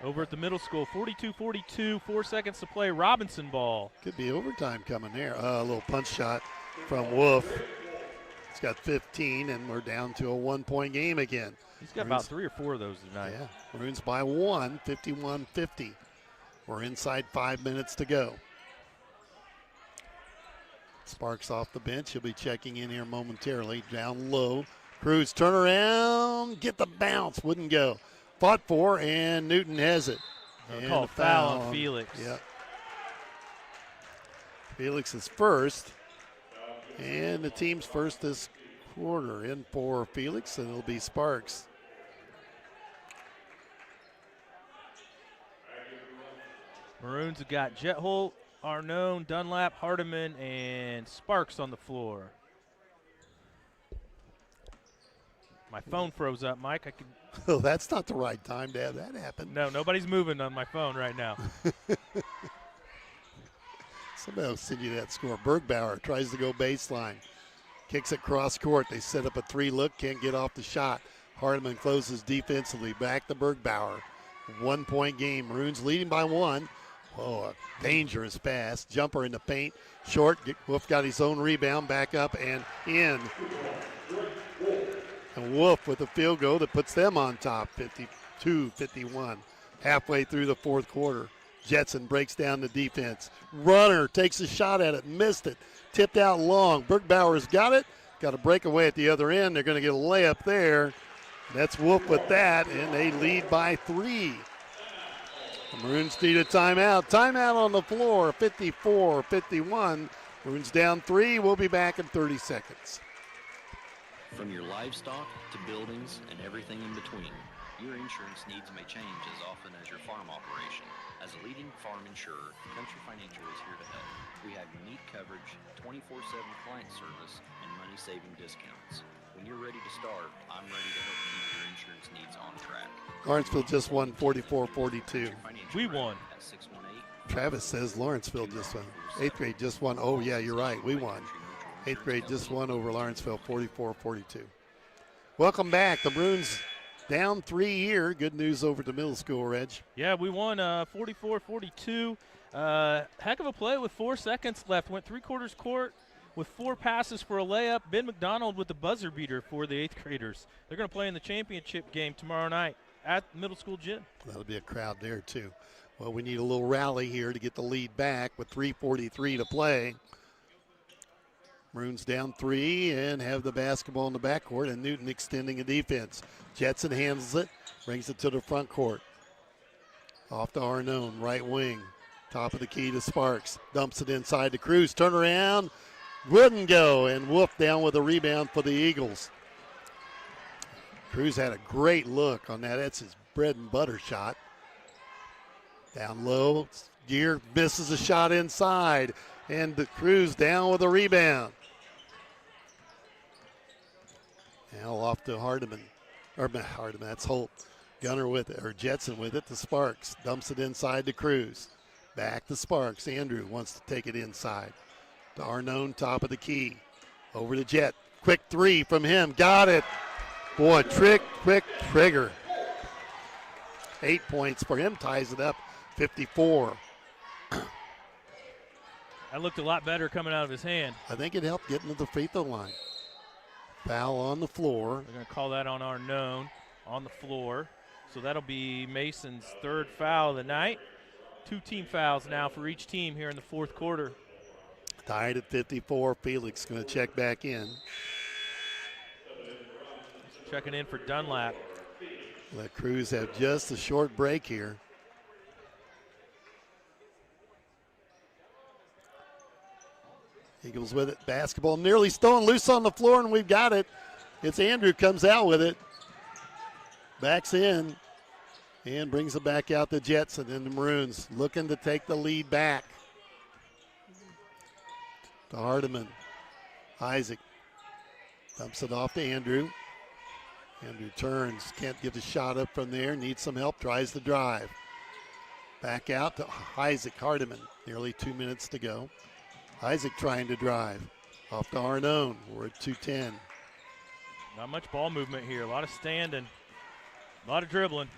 Over at the middle school, 42-42, 4 seconds to play. Robinson ball. Could be overtime coming there. A little punch shot from Wolf. He's got 15, and we're down to a 1-point game again. He's got about 3 or 4 of those tonight. Yeah, Maroons by 1, 51-50. We're inside 5 minutes to go. Sparks off the bench. He'll be checking in here momentarily. Down low. Cruz turn around, get the bounce. Wouldn't go. Fought for, and Newton has it. They'll call foul on Felix. Yep. Felix is first. And the team's first this quarter. In for Felix, and it'll be Sparks. Maroons have got Jetholt, Arnone, Dunlap, Hardiman, and Sparks on the floor. My phone froze up, Mike. Oh, that's not the right time to have that happen. No, nobody's moving on my phone right now. Somebody will send you that score. Bergbauer tries to go baseline. Kicks it cross court. They set up a 3 look. Can't get off the shot. Hardeman closes defensively. Back to Bergbauer. 1 point game. Maroons leading by 1. Oh, a dangerous pass. Jumper in the paint. Short. Wolf got his own rebound. Back up and in. And Wolf with a field goal that puts them on top. 52-51. Halfway through the fourth quarter. Jetson breaks down the defense. Runner takes a shot at it. Missed it. Tipped out long. Bergbauer's got it. Got a breakaway at the other end. They're going to get a layup there. That's Wolf with that, and they lead by 3. The Maroons need a timeout. Timeout on the floor, 54-51. Maroons down 3. We'll be back in 30 seconds. From your livestock to buildings and everything in between, your insurance needs may change as often as your farm operation. As a leading farm insurer, Country Financial is here to help. We have unique coverage, 24/7 client service, and money-saving discounts. When you're ready to start, I'm ready to help keep your insurance needs on track. Lawrenceville just won 44-42. We won. At 618. Travis says Lawrenceville just won. 8th grade just won. Oh, yeah, you're right. We won. 8th grade just won over Lawrenceville 44-42. Welcome back. The Maroons down 3 here. Good news over to middle school, Reg. Yeah, we won 44-42. Heck of a play with 4 seconds left. Went 3/4 court with 4 passes for a layup. Ben McDonald with the buzzer beater for the 8th graders. They're going to play in the championship game tomorrow night at middle school gym. That'll be a crowd there, too. Well, we need a little rally here to get the lead back with 3:43 to play. Maroons down 3 and have the basketball in the backcourt, and Newton extending a defense. Jetson handles it, brings it to the front court. Off to Arnone, right wing. Top of the key to Sparks. Dumps it inside to Cruz. Turn around. Wouldn't go, and Wolf down with a rebound for the Eagles. Cruz had a great look on that. That's his bread and butter shot. Down low. Gear misses a shot inside, and the Cruz down with a rebound. Now off to Hardeman. That's Holt. Gunner with it, or Jetson with it to Sparks. Dumps it inside to Cruz. Back to Sparks. Andrew wants to take it inside. To Arnone, top of the key. Over to Jet. Quick 3 from him. Got it. Boy, quick trigger. 8 points for him. Ties it up 54. That looked a lot better coming out of his hand. I think it helped getting to the free throw line. Foul on the floor. They're going to call that on Arnone on the floor. So that'll be Mason's 3rd foul of the night. 2 team fouls now for each team here in the fourth quarter. Tied at 54. Felix going to check back in. Checking in for Dunlap. Let Cruz have just a short break here. Eagles with it. Basketball nearly stolen. Loose on the floor, and we've got it. It's Andrew comes out with it. Backs in and brings it back out to Jetson, and the Maroons looking to take the lead back. To Hardeman. Isaac dumps it off to Andrew. Andrew turns, can't get a shot up from there, needs some help, tries to drive. Back out to Isaac Hardeman, nearly 2 minutes to go. Isaac trying to drive. Off to Arnone, we're at 2:10. Not much ball movement here, a lot of standing, a lot of dribbling.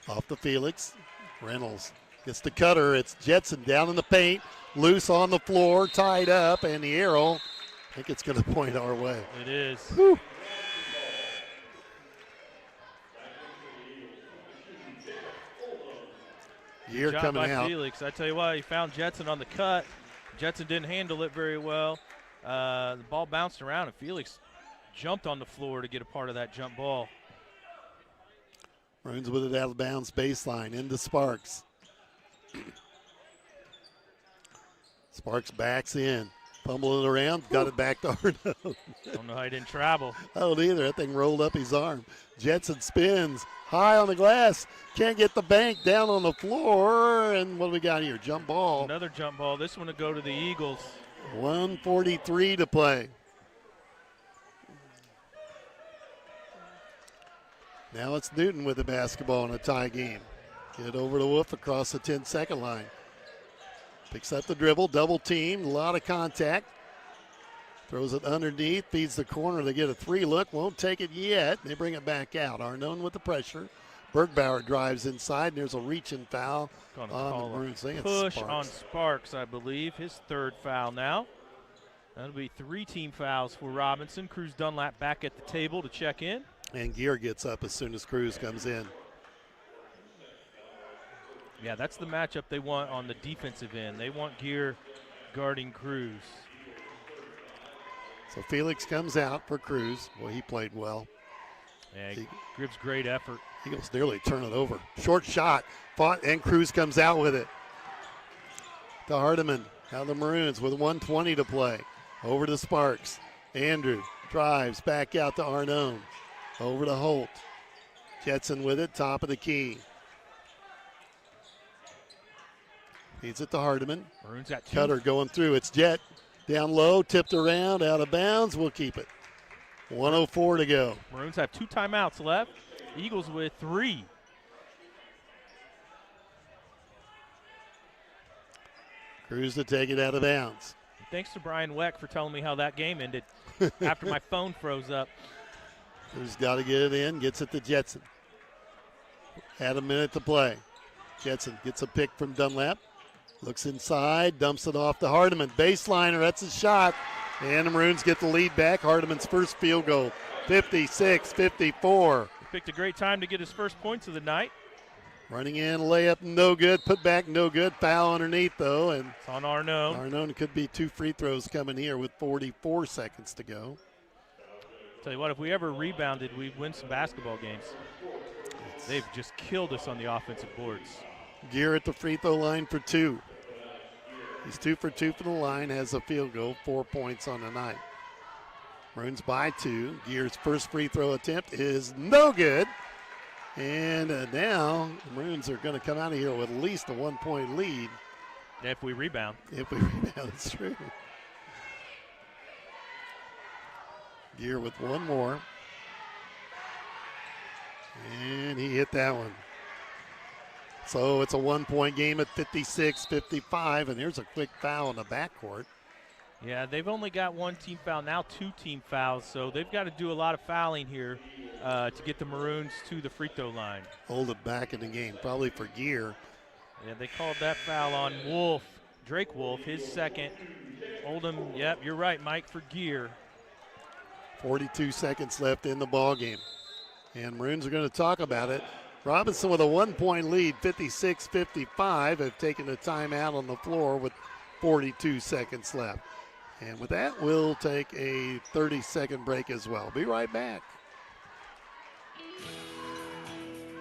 Off to Felix. Reynolds gets the cutter. It's Jetson down in the paint. Loose on the floor, tied up, and the arrow, I think it's going to point our way. It is. Whew. Gear Good job coming by out. Felix. I tell you what, he found Jetson on the cut. Jetson didn't handle it very well. The ball bounced around, and Felix jumped on the floor to get a part of that jump ball. Maroons with it out of bounds baseline into Sparks. Sparks backs in. Fumbling it around, got it back to Arnone. Don't know how he didn't travel. I don't either. That thing rolled up his arm. Jetson spins high on the glass. Can't get the bank down on the floor. And what do we got here? Jump ball. Another jump ball. This one to go to the Eagles. 1:43 to play. Now it's Newton with the basketball in a tie game. Get it over to Wolf across the 10-second line. Picks up the dribble, double team, a lot of contact. Throws it underneath, feeds the corner. They get a 3 look, won't take it yet. They bring it back out. Arnone with the pressure. Bergbauer drives inside, and there's a reaching foul on the Maroons. Push on Sparks, I believe. His third foul now. That'll be 3 team fouls for Robinson. Cruz Dunlap back at the table to check in. And Gear gets up as soon as Cruz comes in. Yeah, that's the matchup they want on the defensive end. They want Gear guarding Cruz. So Felix comes out for Cruz. Well, he played well. Yeah, he gives great effort. Eagles nearly turn it over. Short shot, fought, and Cruz comes out with it. To Hardiman. Now the Maroons with 1:20 to play. Over to Sparks. Andrew drives back out to Arnone. Over to Holt. Jetson with it, top of the key. Feeds it to Hardiman. Maroons got 2. Cutter going through. It's Jet. Down low, tipped around, out of bounds. We'll keep it. 1:04 to go. Maroons have 2 timeouts left. Eagles with 3. Cruz to take it out of bounds. Thanks to Brian Weck for telling me how that game ended after my phone froze up. Cruz got to get it in, gets it to Jetson. Had a minute to play. Jetson gets a pick from Dunlap. Looks inside, dumps it off to Hardiman. Baseliner, that's a shot. And the Maroons get the lead back. Hardiman's first field goal, 56-54. He picked a great time to get his first points of the night. Running in, layup, no good. Put back, no good. Foul underneath, though. And it's on Arnone. Arnone could be 2 free throws coming here with 44 seconds to go. Tell you what, if we ever rebounded, we'd win some basketball games. They've just killed us on the offensive boards. Gear at the free throw line for 2. He's 2 for 2 for the line, has a field goal, 4 points on the night. Maroons by 2. Gear's first free throw attempt is no good. And now the Maroons are going to come out of here with at least a 1-point lead. If we rebound. If we rebound, that's true. Gear with one more. And he hit that one. So it's a 1-point game at 56-55, and here's a quick foul in the backcourt. Yeah, they've only got 1 team foul, now 2 team fouls, so they've got to do a lot of fouling here to get the Maroons to the free throw line. Hold it back in the game, probably for Gear. Yeah, they called that foul on Wolf, Drake Wolf, his second. Oldham, yep, you're right, Mike, for Gear. 42 seconds left in the ball game, and Maroons are going to talk about it. Robinson with a 1-point lead, 56-55, have taken a timeout on the floor with 42 seconds left. And with that, we'll take a 30-second break as well. Be right back.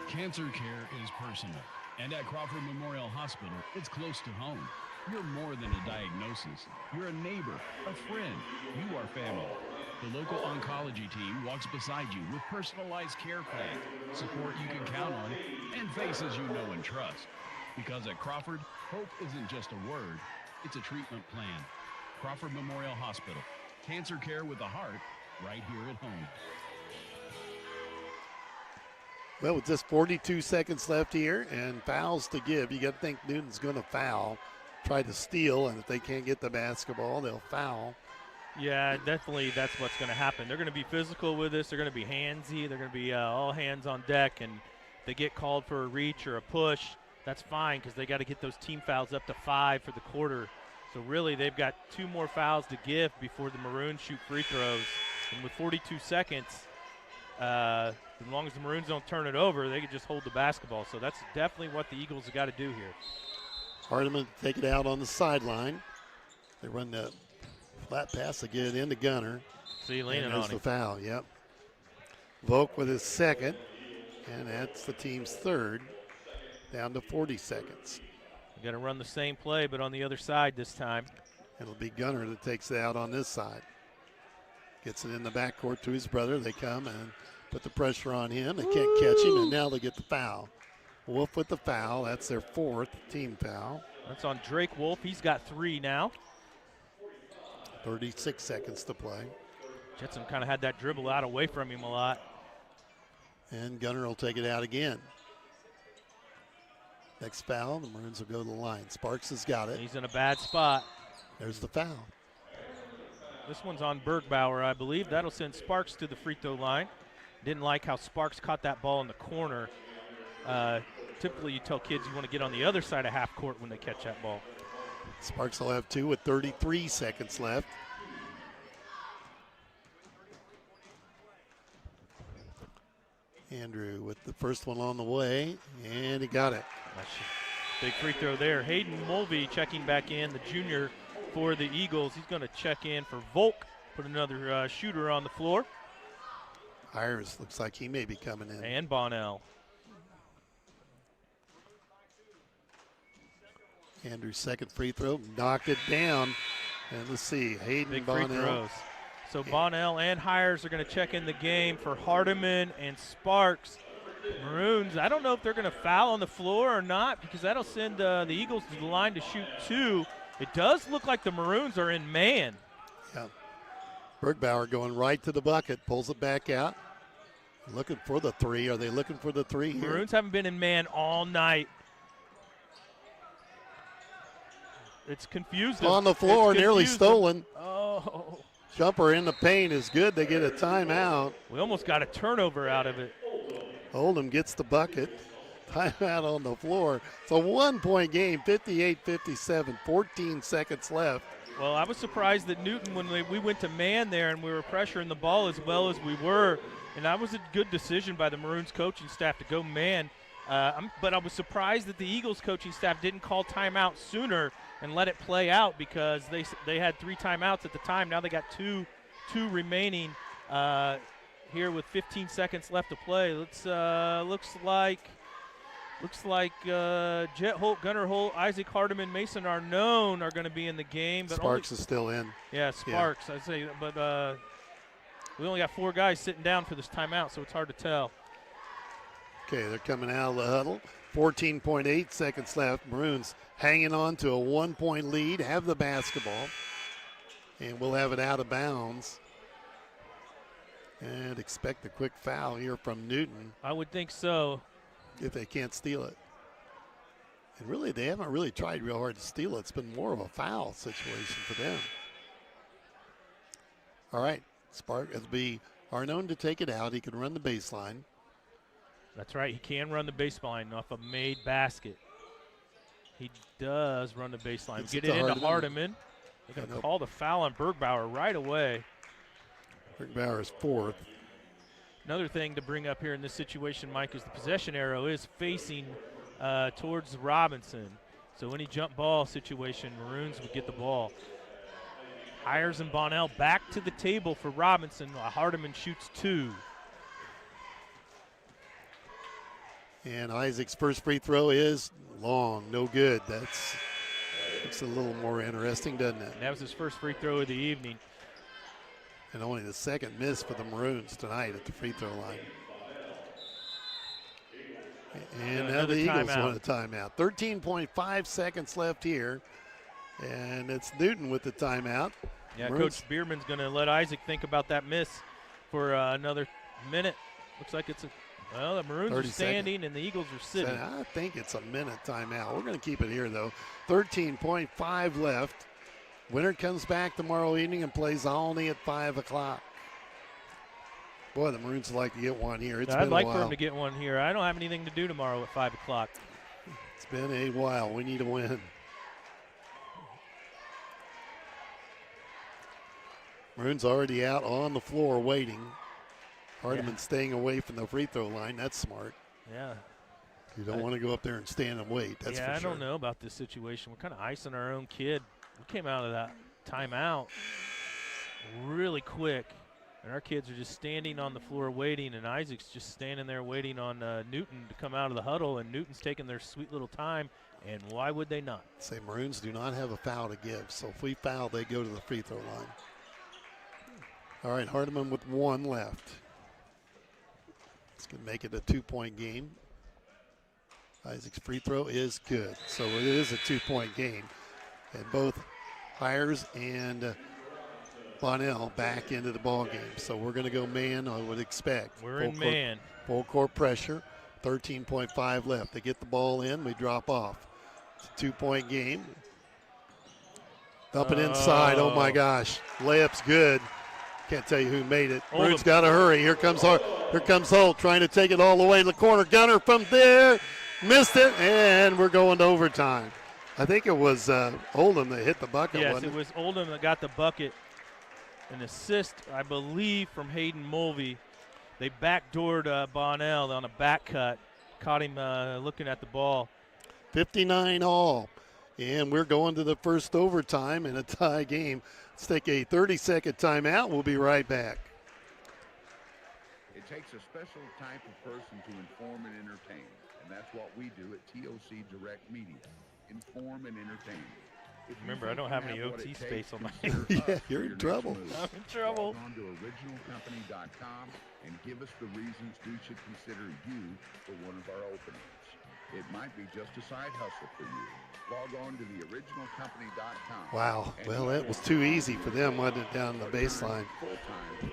Cancer care is personal. And at Crawford Memorial Hospital, it's close to home. You're more than a diagnosis. You're a neighbor, a friend. You are family. The local oncology team walks beside you with personalized care plans, support you can count on, and faces you know and trust. Because at Crawford, hope isn't just a word, it's a treatment plan. Crawford Memorial Hospital. Cancer care with a heart, right here at home. Well, with just 42 seconds left here and fouls to give, you got to think Newton's going to foul, try to steal, and if they can't get the basketball, they'll foul. Yeah, definitely that's what's going to happen. They're going to be physical with this. They're going to be handsy. They're going to be all hands on deck, and if they get called for a reach or a push, that's fine because they got to get those team fouls up to 5 for the quarter. So really they've got 2 more fouls to give before the Maroons shoot free throws. And with 42 seconds, as long as the Maroons don't turn it over, they can just hold the basketball. So that's definitely what the Eagles have got to do here. Hardiman take it out on the sideline. They run the flat pass to get it into Gunner. See, leaning on there's him. the foul, yep. Volk with his second, and that's the team's third, down to 40 seconds. You got to run the same play, but on the other side this time. It'll be Gunner that takes it out on this side. Gets it in the backcourt to his brother. They come and put the pressure on him. They can't catch him, and now they get the foul. Wolf with the foul. That's their 4th team foul. That's on Drake Wolf. He's got 3 now. 36 seconds to play. Jetson kind of had that dribble out away from him a lot. And Gunner will take it out again. Next foul, the Maroons will go to the line. Sparks has got it. He's in a bad spot. There's the foul. This one's on Bergbauer, I believe. That'll send Sparks to the free throw line. Didn't like how Sparks caught that ball in the corner. Typically, you tell kids you want to get on the other side of half court when they catch that ball. Sparks will have 2 with 33 seconds left. Andrew with the first one on the way, and he got it. Big free throw there. Hayden Mulvey checking back in, the junior for the Eagles. He's going to check in for Volk, put another shooter on the floor. Hires looks like he may be coming in. And Bonnell. Andrew's second free throw, knocked it down. And let's see, Hayden Big Bonnell. free throws. So Bonnell and Hires are going to check in the game for Hardiman and Sparks. Maroons, I don't know if they're going to foul on the floor or not, because that'll send the Eagles to the line to shoot 2. It does look like the Maroons are in man. Yeah. Bergbauer going right to the bucket, pulls it back out. Looking for the 3. Are they looking for the 3 here? Maroons haven't been in man all night. It's confused. On the floor, nearly stolen. Oh. Jumper in the paint is good. They get a timeout. We almost got a turnover out of it. Oldham gets the bucket. Timeout on the floor. It's a 1-point game, 58-57, 14 seconds left. Well, I was surprised that Newton, when we went to man there and we were pressuring the ball as well as we were, and that was a good decision by the Maroons coaching staff to go man. But I was surprised that the Eagles coaching staff didn't call timeout sooner and let it play out, because they had 3 timeouts at the time. Now they got two remaining here with 15 seconds left to play. Looks like Jet Holt, Gunnar Holt, Isaac Hardiman, Mason Arnone are going to be in the game. But Sparks is still in. Yeah, Sparks. Yeah. I'd say, but we only got 4 guys sitting down for this timeout, so it's hard to tell. Okay, they're coming out of the huddle. 14.8 seconds left. Maroons hanging on to a 1-point lead, have the basketball, and we'll have it out of bounds. And expect a quick foul here from Newton. I would think so. If they can't steal it. And really, they haven't really tried real hard to steal it. It's been more of a foul situation for them. All right, it'll be Arnone to take it out. He can run the baseline. That's right. He can run the baseline off a made basket. He does run the baseline. Get it into Hardiman. They're going to call the foul on Bergbauer right away. Bergbauer is 4th. Another thing to bring up here in this situation, Mike, is the possession arrow is facing towards Robinson. So any jump ball situation, Maroons would get the ball. Hires and Bonnell back to the table for Robinson while Hardiman shoots 2. And Isaac's first free throw is long, no good. Looks a little more interesting, doesn't it? And that was his first free throw of the evening. And only the second miss for the Maroons tonight at the free throw line. And now the Eagles want a timeout. 13.5 seconds left here. And it's Newton with the timeout. Yeah, Maroons. Coach Bierman's going to let Isaac think about that miss for another minute. Looks like the Maroons are standing and the Eagles are sitting. I think it's a minute timeout. We're going to keep it here, though. 13.5 left. Winner comes back tomorrow evening and plays Alney at 5 o'clock. Boy, the Maroons would like to get one here. I'd like for them to get one here. I don't have anything to do tomorrow at 5 o'clock. It's been a while. We need a win. Maroons already out on the floor waiting. Hardiman staying away from the free throw line. That's smart. Yeah. You don't want to go up there and stand and wait. That's for sure. I don't know about this situation. We're kind of icing our own kid. We came out of that timeout really quick, and our kids are just standing on the floor waiting, and Isaac's just standing there waiting on Newton to come out of the huddle, and Newton's taking their sweet little time, and why would they not? Say Maroons do not have a foul to give, so if we foul, they go to the free throw line. All right, Hardiman with 1 left. It's going to make it a 2-point game. Isaac's free throw is good, so it is a 2-point game. And both Hires and Bonnell back into the ball game. So we're going to go man, I would expect. We're in man. Full court pressure, 13.5 left. They get the ball in, we drop off. It's a 2-point game. Up and inside. Oh, my gosh. Layup's good. Can't tell you who made it. Oldham. Maroons got to hurry. Here comes Holt trying to take it all the way to the corner. Gunner from there. Missed it, and we're going to overtime. I think it was Oldham that hit the bucket, Yes, wasn't it was Oldham that got the bucket. An assist, I believe, from Hayden Mulvey. They backdoored Bonnell on a back cut. Caught him looking at the ball. 59 all. And we're going to the first overtime in a tie game. Let's take a 30-second timeout. We'll be right back. It takes a special type of person to inform and entertain, and that's what we do at TOC Direct Media. Inform and entertain. Remember, I don't have any OT space on my Yeah, you're in trouble. I'm in trouble. Log on to originalcompany.com and give us the reasons we should consider you for one of our openings. It might be just a side hustle for you. Log on to theoriginalcompany.com. Wow. Well, that was too easy for them, wasn't it, down the baseline.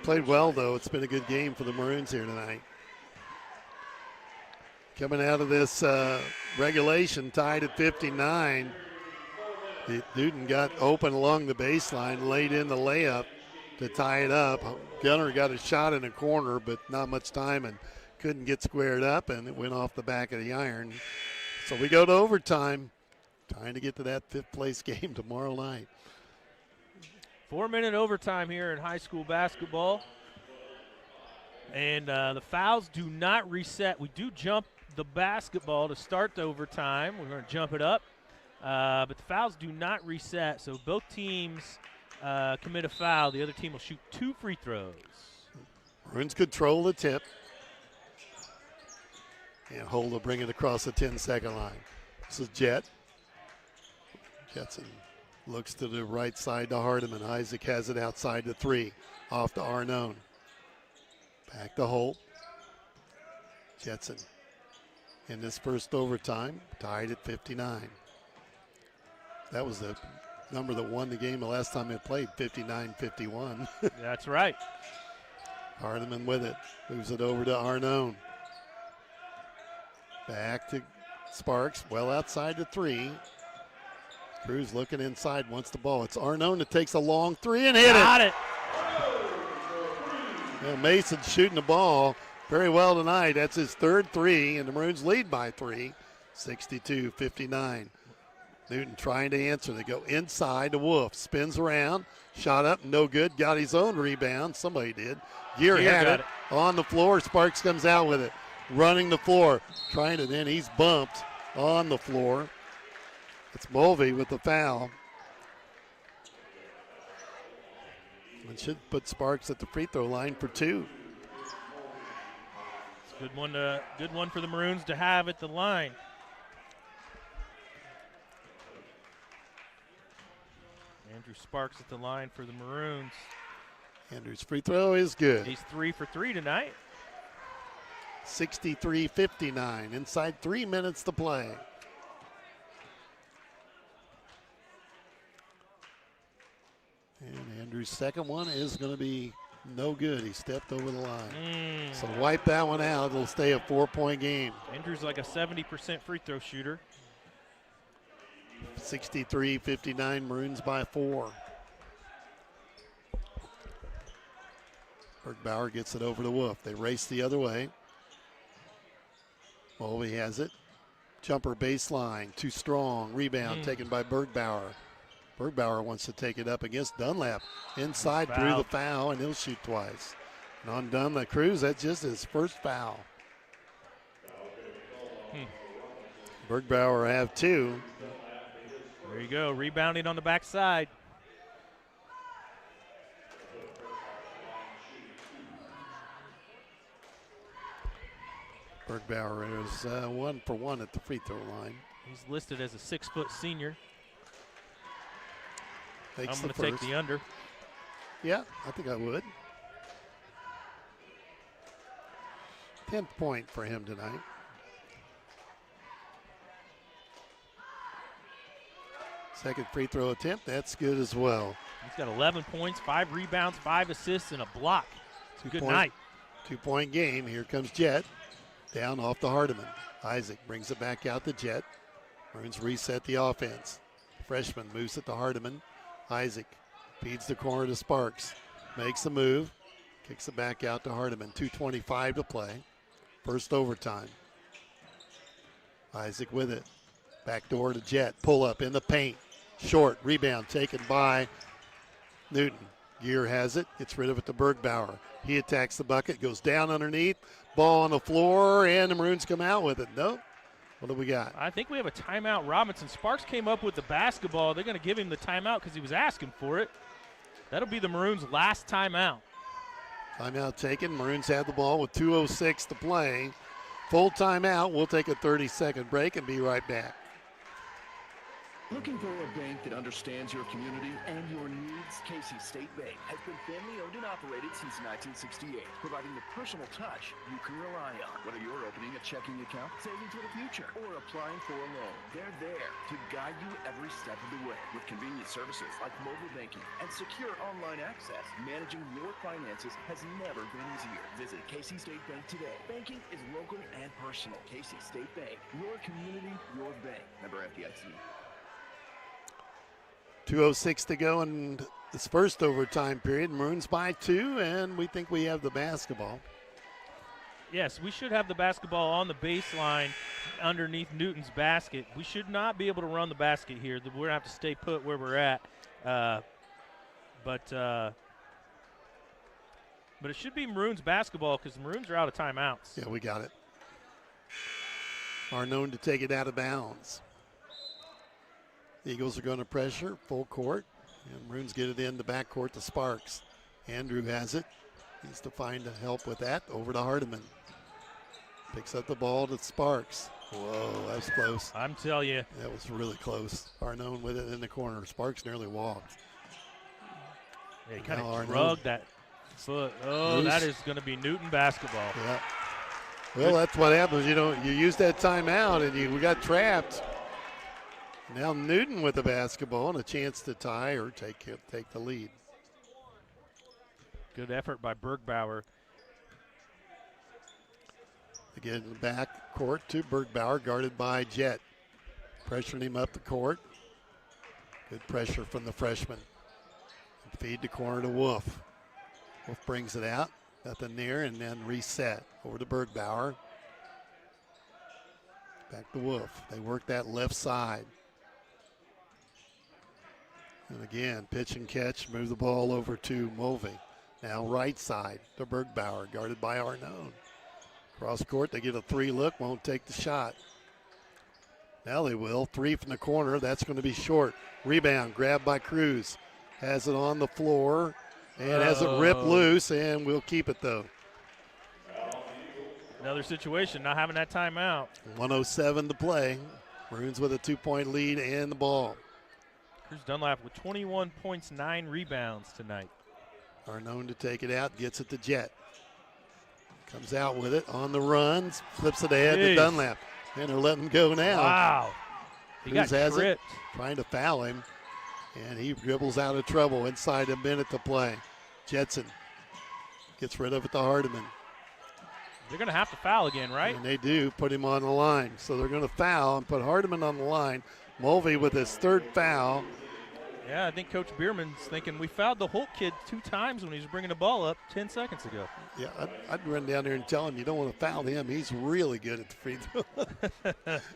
Played well, though. It's been a good game for the Maroons here tonight. Coming out of this regulation, tied at 59. Newton got open along the baseline, laid in the layup to tie it up. Gunner got a shot in the corner, but not much time and couldn't get squared up, and it went off the back of the iron. So we go to overtime, trying to get to that fifth-place game tomorrow night. 4-minute overtime here in high school basketball. And the fouls do not reset. We do jump the basketball to start the overtime. We're going to jump it up. But the fouls do not reset, so both teams commit a foul. The other team will shoot 2 free throws. Maroons control the tip. And Holt will bring it across the 10-second line. This is Jet. Jetson looks to the right side to Hardiman. Isaac has it outside to 3. Off to Arnone. Back to Holt. Jetson in this first overtime, tied at 59. That was the number that won the game the last time it played, 59-51. That's right. Hardiman with it. Moves it over to Arnone. Back to Sparks, well outside to 3. Cruz looking inside, wants the ball. It's Arnone that takes a long 3 and hit Got it. Well, Mason shooting the ball very well tonight. That's his third 3, and the Maroons lead by 3, 62-59. Newton trying to answer. They go inside to Wolf. Spins around. Shot up. No good. Got his own rebound. Somebody did. Gear had it on the floor. Sparks comes out with it. Running the floor. Trying to then. He's bumped on the floor. It's Mulvey with the foul. It should put Sparks at the free throw line for 2. It's a good one for the Maroons to have at the line. Andrew Sparks at the line for the Maroons. Andrew's free throw is good. He's 3 for 3 tonight. 63-59. Inside 3 minutes to play. And Andrew's second one is going to be no good. He stepped over the line. So wipe that one out. It'll stay a 4-point game. Andrew's like a 70% free throw shooter. 63-59, Maroons by 4. Bergbauer gets it over to Wolf. They race the other way. Mulvey has it. Jumper baseline, too strong. Rebound taken by Bergbauer. Bergbauer wants to take it up against Dunlap. Inside through the foul, and he'll shoot twice. And on Dunlap Cruz, that's just his first foul. Bergbauer have 2. There you go, rebounding on the backside. Bergbauer is 1 for 1 at the free throw line. He's listed as a 6-foot senior. Takes I'm going to take the under. Yeah, I think I would. 10th point for him tonight. Second free throw attempt, that's good as well. He's got 11 points, 5 rebounds, 5 assists, and a block. Good night. 2-point game. Here comes Jet. Down off to Hardiman. Isaac brings it back out to Jet. Maroons reset the offense. Freshman moves it to Hardiman. Isaac feeds the corner to Sparks. Makes the move. Kicks it back out to Hardiman. 2:25 to play. First overtime. Isaac with it. Back door to Jet. Pull up in the paint. Short. Rebound taken by Newton. Gear has it. Gets rid of it to Bergbauer. He attacks the bucket. Goes down underneath. Ball on the floor. And the Maroons come out with it. Nope. What do we got? I think we have a timeout. Robinson. Sparks came up with the basketball. They're going to give him the timeout because he was asking for it. That'll be the Maroons' last timeout. Timeout taken. Maroons have the ball with 2:06 to play. Full timeout. We'll take a 30-second break and be right back. Looking for a bank that understands your community and your needs? Casey State Bank has been family owned and operated since 1968, providing the personal touch you can rely on. Whether you're opening a checking account, saving for the future, or applying for a loan, they're there to guide you every step of the way. With convenient services like mobile banking and secure online access, managing your finances has never been easier. Visit Casey State Bank today. Banking is local and personal. Casey State Bank, your community, your bank. Member FDIC. 2:06 to go in this first overtime period. Maroons by 2, and we think we have the basketball. Yes, we should have the basketball on the baseline underneath Newton's basket. We should not be able to run the basket here. We're going to have to stay put where we're at. But it should be Maroons basketball because the Maroons are out of timeouts. Yeah, we got it. Are known to take it out of bounds. Eagles are going to pressure full court, and Maroons get it in the backcourt to Sparks. Andrew has it. Needs to find help with that. Over to Hardiman. Picks up the ball to Sparks. Whoa, that was close. I'm telling you. That was really close. Arnone with it in the corner. Sparks nearly walked. Yeah, he kind of drugged that foot. Oh, Loose. That is going to be Newton basketball. Yeah. Well, that's what happens. You use that timeout, and we got trapped. Now Newton with the basketball and a chance to tie or take the lead. Good effort by Bergbauer. Again, back court to Bergbauer, guarded by Jet. Pressuring him up the court. Good pressure from the freshman. Feed the corner to Wolf. Wolf brings it out. Nothing near, and then reset. Over to Bergbauer. Back to Wolf. They work that left side. And again, pitch and catch, move the ball over to Mulvey. Now right side to Bergbauer, guarded by Arnone. Cross court, they get a 3 look, won't take the shot. Now they will. 3 from the corner, that's going to be short. Rebound, grabbed by Cruz. Has it on the floor and has it ripped loose, and we'll keep it though. Another situation, not having that timeout. 1:07 to play. Maroons with a 2-point lead and the ball. Cruz Dunlap with 21 points, 9 rebounds tonight. Arnone to take it out, gets it to Jet. Comes out with it on the runs, flips it ahead to Dunlap. And they're letting him go now. Wow. He Cruz got has tripped. it, trying to foul him. And he dribbles out of trouble inside a minute to play. Jetson gets rid of it to Hardiman. They're going to have to foul again, right? And they do put him on the line. So they're going to foul and put Hardiman on the line. Mulvey with his 3rd foul. Yeah, I think Coach Bierman's thinking we fouled the Holt kid 2 times when he was bringing the ball up 10 seconds ago. Yeah, I'd run down there and tell him you don't want to foul him. He's really good at the free throw.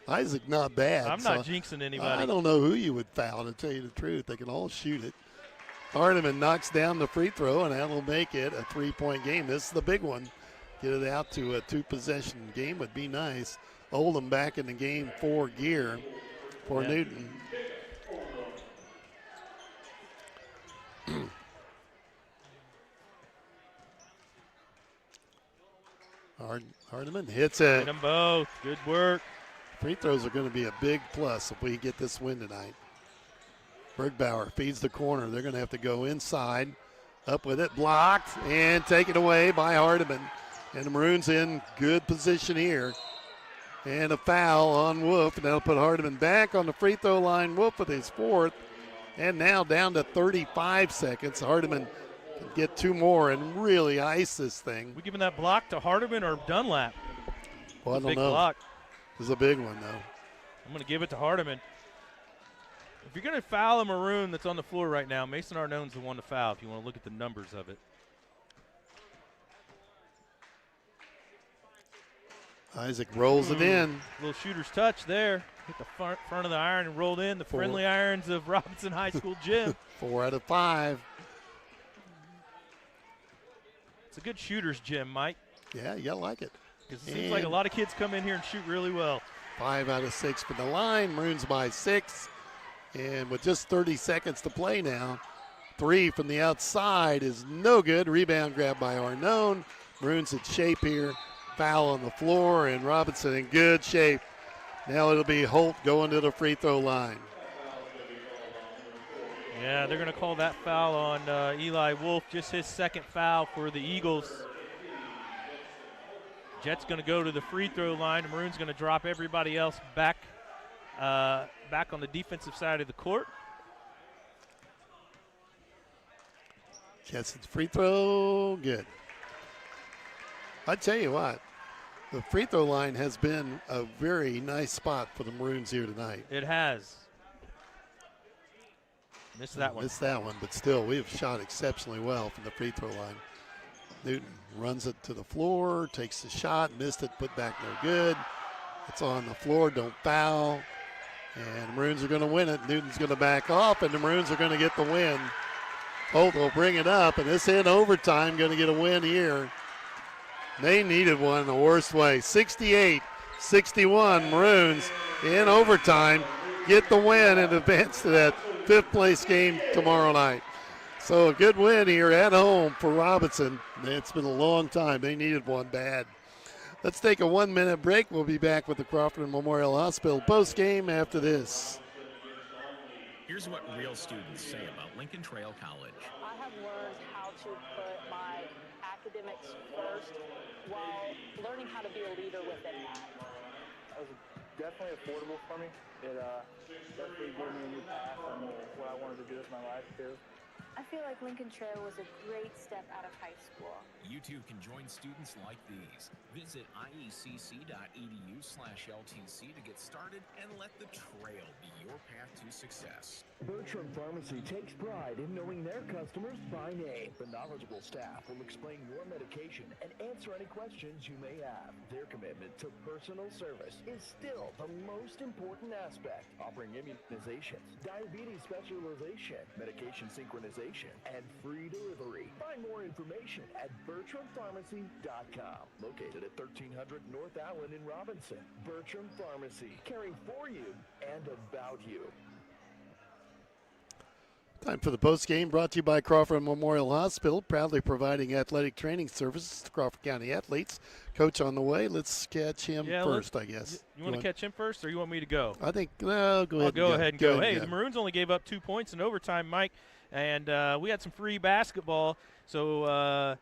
Isaac, not bad. I'm not jinxing anybody. I don't know who you would foul, to tell you the truth. They can all shoot it. Hardiman knocks down the free throw, and that'll make it a 3-point game. This is the big one. Get it out to a 2-possession game would be nice. Oldham back in the game for gear for Newton. Hardiman hits it. Hit them both. Good work. Free throws are going to be a big plus if we get this win tonight. Bergbauer feeds the corner. They're going to have to go inside. Up with it, blocked, and taken away by Hardiman. And the Maroons in good position here. And a foul on Wolf, and that'll put Hardiman back on the free throw line. Wolf with his 4th. And now down to 35 seconds. Hardiman can get 2 more and really ice this thing. We giving that block to Hardiman or Dunlap? Well, I don't big know. block. It was a big one, though. I'm going to give it to Hardiman. If you're going to foul a Maroon that's on the floor right now, Mason Arnone's the one to foul if you want to look at the numbers of it. Isaac rolls it in. Little shooter's touch there. Hit the front of the iron and rolled in. The friendly irons of Robinson High School gym. 4 out of 5. It's a good shooter's gym, Mike. Yeah, you like it. Because it seems like a lot of kids come in here and shoot really well. 5 out of 6 for the line. Maroons by 6. And with just 30 seconds to play now, 3 from the outside is no good. Rebound grab by Arnone. Maroons in shape here. Foul on the floor, and Robinson in good shape. Now it'll be Holt going to the free throw line. Yeah, they're going to call that foul on Eli Wolf, just his second foul for the Eagles. Jet's going to go to the free throw line. The Maroons going to drop everybody else back on the defensive side of the court. Jetson's free throw, good. I tell you what, the free throw line has been a very nice spot for the Maroons here tonight. It has. Missed that one. Missed that one, but still, we have shot exceptionally well from the free throw line. Newton runs it to the floor, takes the shot, missed it, put back no good. It's on the floor, don't foul. And the Maroons are going to win it. Newton's going to back off, and the Maroons are going to get the win. Holt will bring it up, and this in overtime, going to get a win here. They needed one the worst way. 68-61 Maroons in overtime get the win and advance to that 5th place game tomorrow night. So a good win here at home for Robinson. It's been a long time. They needed one bad. Let's take a 1-minute break. We'll be back with the Crawford Memorial Hospital post game after this. Here's what real students say about Lincoln Trail College. I have learned how to put my academics first while learning how to be a leader within that. It was definitely affordable for me. It definitely gave me a new path on what I wanted to do with my life too. I feel like Lincoln Trail was a great step out of high school. You too can join students like these. Visit iecc.edu/LTC to get started and let the trail be your path to success. Bertram Pharmacy takes pride in knowing their customers by name. The knowledgeable staff will explain your medication and answer any questions you may have. Their commitment to personal service is still the most important aspect, offering immunizations, diabetes specialization, medication synchronization, and free delivery. Find more information at BertramPharmacy.com. Located at 1300 North Allen in Robinson. Bertram Pharmacy, caring for you and about you. Time for the post game, brought to you by Crawford Memorial Hospital, proudly providing athletic training services to Crawford County athletes. Coach on the way. Let's catch him first, I guess. You want to catch him first, or you want me to go? I think, no, go ahead. I'll go ahead and go. Hey, the the Maroons only gave up 2 points in overtime, Mike, and we had some free basketball. So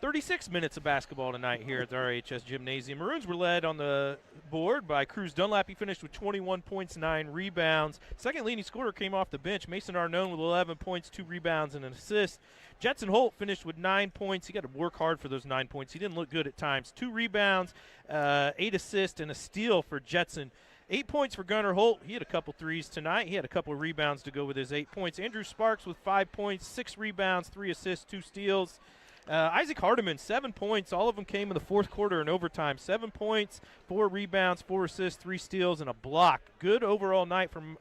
36 minutes of basketball tonight here at the RHS Gymnasium. Maroons were led on the board by Cruz Dunlap. He finished with 21 points, 9 rebounds. Second leading scorer came off the bench. Mason Arnone with 11 points, 2 rebounds, and an assist. Jetson Holt finished with 9 points. He got to work hard for those 9 points. He didn't look good at times. 2 rebounds, 8 assists, and a steal for Jetson. 8 points for Gunnar Holt. He had a couple threes tonight. He had a couple of rebounds to go with his 8 points. Andrew Sparks with 5 points, 6 rebounds, 3 assists, 2 steals. Isaac Hardiman, 7 points. All of them came in the fourth quarter in overtime. 7 points, 4 rebounds, 4 assists, 3 steals, and a block. Good overall night from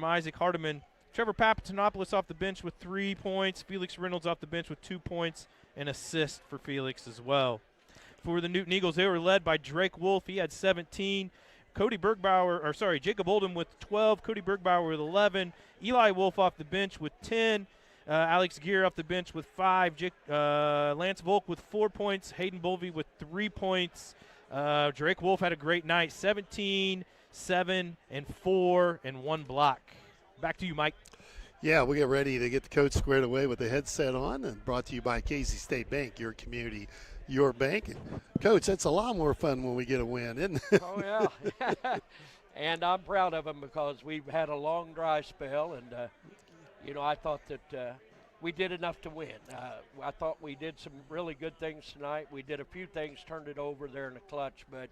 Isaac Hardiman. Trevor Papatonopoulos off the bench with 3 points. Felix Reynolds off the bench with 2 points and assist for Felix as well. For the Newton Eagles, they were led by Drake Wolf. He had 17. Jacob Oldham with 12. Cody Bergbauer with 11. Eli Wolf off the bench with 10. Alex Gear off the bench with 5. Lance Volk with 4 points. Hayden Bolvey with 3 points. Drake Wolf had a great night. 17, 7, and 4, and 1 block. Back to you, Mike. Yeah, we get ready to get the coach squared away with the headset on, and brought to you by Casey State Bank, your community, your bank. And Coach, that's a lot more fun when we get a win, isn't it? Oh, yeah. And I'm proud of them because we've had a long dry spell, and I thought that we did enough to win. I thought we did some really good things tonight. We did a few things, turned it over there in the clutch, but,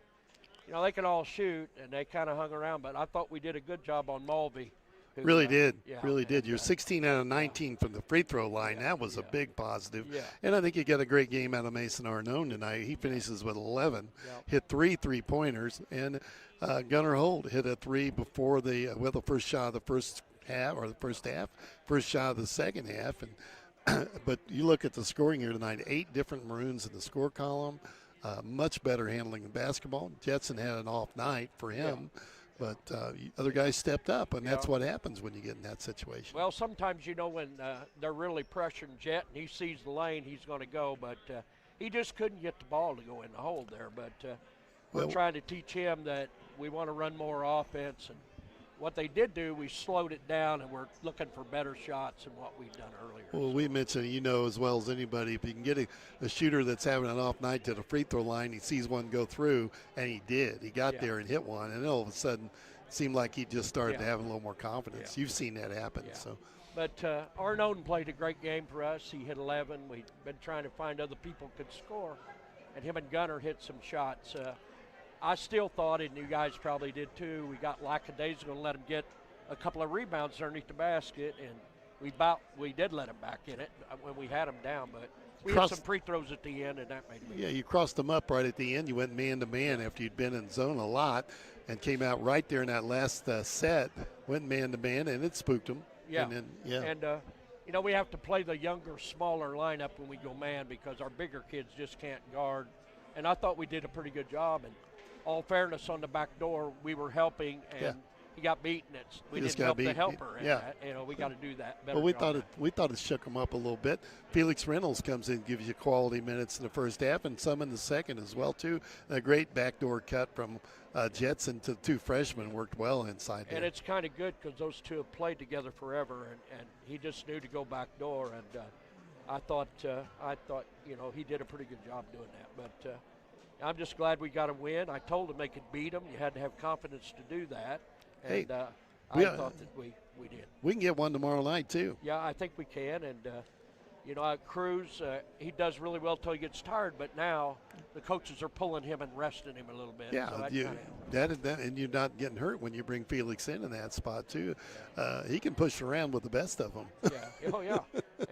they can all shoot, and they kind of hung around. But I thought we did a good job on Mulvey. Who, Really did. Yeah, Really did. and, You're 16 out of 19 from the free throw line. That was a big positive. Yeah. And I think you got a great game out of Mason Arnone tonight. He finishes with 11, Yep. hit 3 3-pointers, and Gunnar Holt hit a 3 before the first shot of the first half, first shot of the second half. And but you look at the scoring here tonight, 8 different Maroons in the score column, much better handling the basketball. Jetson had an off night for him. Yeah. But other guys stepped up, and that's what happens when you get in that situation. Well, sometimes, when they're really pressuring Jet and he sees the lane, he's going to go. But he just couldn't get the ball to go in the hole there. But we're trying to teach him that we want to run more offense. And what they did do, we slowed it down, and we're looking for better shots than what we've done earlier. Well, we mentioned, as well as anybody, if you can get a shooter that's having an off night to the free throw line, he sees one go through, and he did. He got there and hit one, and all of a sudden it seemed like he just started to have a little more confidence. You've seen that happen. So. But Arnone played a great game for us. He hit 11. We've been trying to find other people could score, and him and Gunnar hit some shots. I still thought, and you guys probably did too, we got lackadaisical and let him get a couple of rebounds underneath the basket, and we did let him back in it when we had him down, but we had some free throws at the end, and that made me. Yeah, you crossed them up right at the end. You went man-to-man after you'd been in zone a lot and came out right there in that last set, went man-to-man, and it spooked them. Yeah, and then, and we have to play the younger, smaller lineup when we go man because our bigger kids just can't guard, and I thought we did a pretty good job, and all fairness, on the back door, we were helping, and he got beaten. We didn't help the helper. We got to do that better. Well, we thought it shook him up a little bit. Felix Reynolds comes in, gives you quality minutes in the first half, and some in the second as well too. A great backdoor cut from Jetson to the 2 freshmen worked well inside there. And it's kind of good because those two have played together forever, and he just knew to go back door, and I thought he did a pretty good job doing that, but. I'm just glad we got a win. I told them they could beat them. You had to have confidence to do that. And I thought that we did. We can get one tomorrow night, too. Yeah, I think we can. And, Cruz, he does really well till he gets tired. But now the coaches are pulling him and resting him a little bit. Yeah, so and you're not getting hurt when you bring Felix in that spot, too. He can push around with the best of them. Yeah, oh, yeah.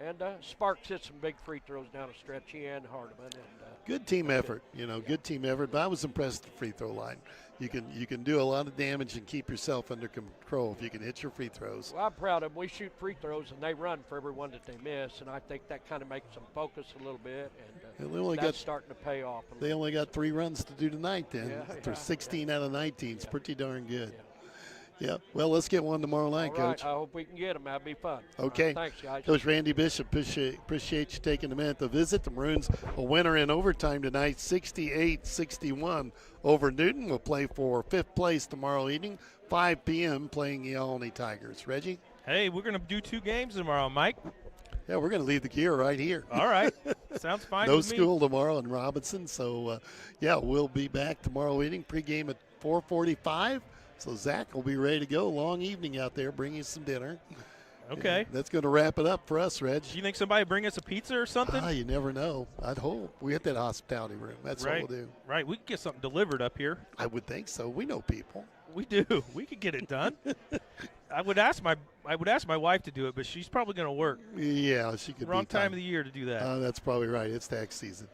And Sparks hit some big free throws down the stretch. He and Hardiman. Good team effort, good team effort. But I was impressed with the free throw line. You can do a lot of damage and keep yourself under control if you can hit your free throws. Well, I'm proud of them. We shoot free throws, and they run for every one that they miss, and I think that kind of makes them focus a little bit, and that's starting to pay off. They only got 3 runs to do tonight then. For 16 out of 19. It's pretty darn good. Yeah, well, let's get one tomorrow night, All right. Coach. I hope we can get them. That'd be fun. Okay. Thanks, guys. Coach Randy Bishop, appreciate you taking a minute to visit. The Maroons a winner in overtime tonight, 68-61 over Newton. We'll play for 5th place tomorrow evening, 5 p.m., playing the Alney Tigers. Reggie? Hey, we're going to do 2 games tomorrow, Mike. Yeah, we're going to leave the gear right here. All right. Sounds fine No with me. school tomorrow in Robinson. So, we'll be back tomorrow evening, pregame at 4:45. So Zach will be ready to go. Long evening out there. Bring you some dinner. Okay. And that's going to wrap it up for us, Reg. Do you think somebody bring us a pizza or something? You never know. I'd hope. We hit that hospitality room. That's right. what we'll do. Right. We could get something delivered up here. I would think so. We know people. We do. We could get it done. I would ask my wife to do it, but she's probably going to work. Yeah, she could. Wrong time of the year to do that. That's probably right. It's tax season.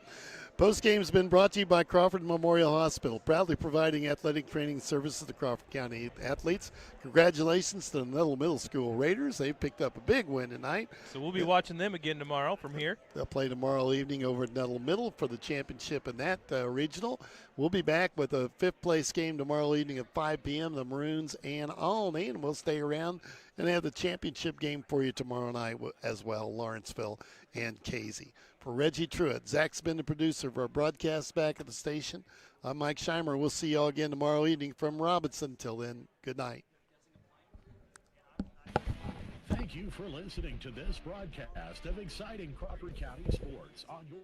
Postgame's been brought to you by Crawford Memorial Hospital, proudly providing athletic training services to Crawford County athletes. Congratulations to the Nettle Middle School Raiders. They picked up a big win tonight. So we'll be watching them again tomorrow from here. They'll play tomorrow evening over at Nettle Middle for the championship in that regional. We'll be back with a 5th place game tomorrow evening at 5 p.m., the Maroons and Alney, and we'll stay around and have the championship game for you tomorrow night as well, Lawrenceville and Casey. For Reggie Truitt, Zach's been the producer of our broadcast back at the station. I'm Mike Scheimer. We'll see you all again tomorrow evening from Robinson. Until then, good night. Thank you for listening to this broadcast of exciting Crawford County sports on your.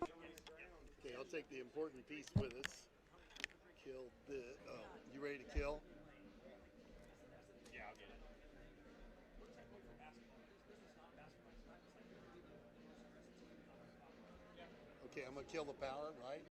Okay, I'll take the important piece with us. You ready to kill? Yeah, I'll get it. Okay, I'm going to kill the power, right?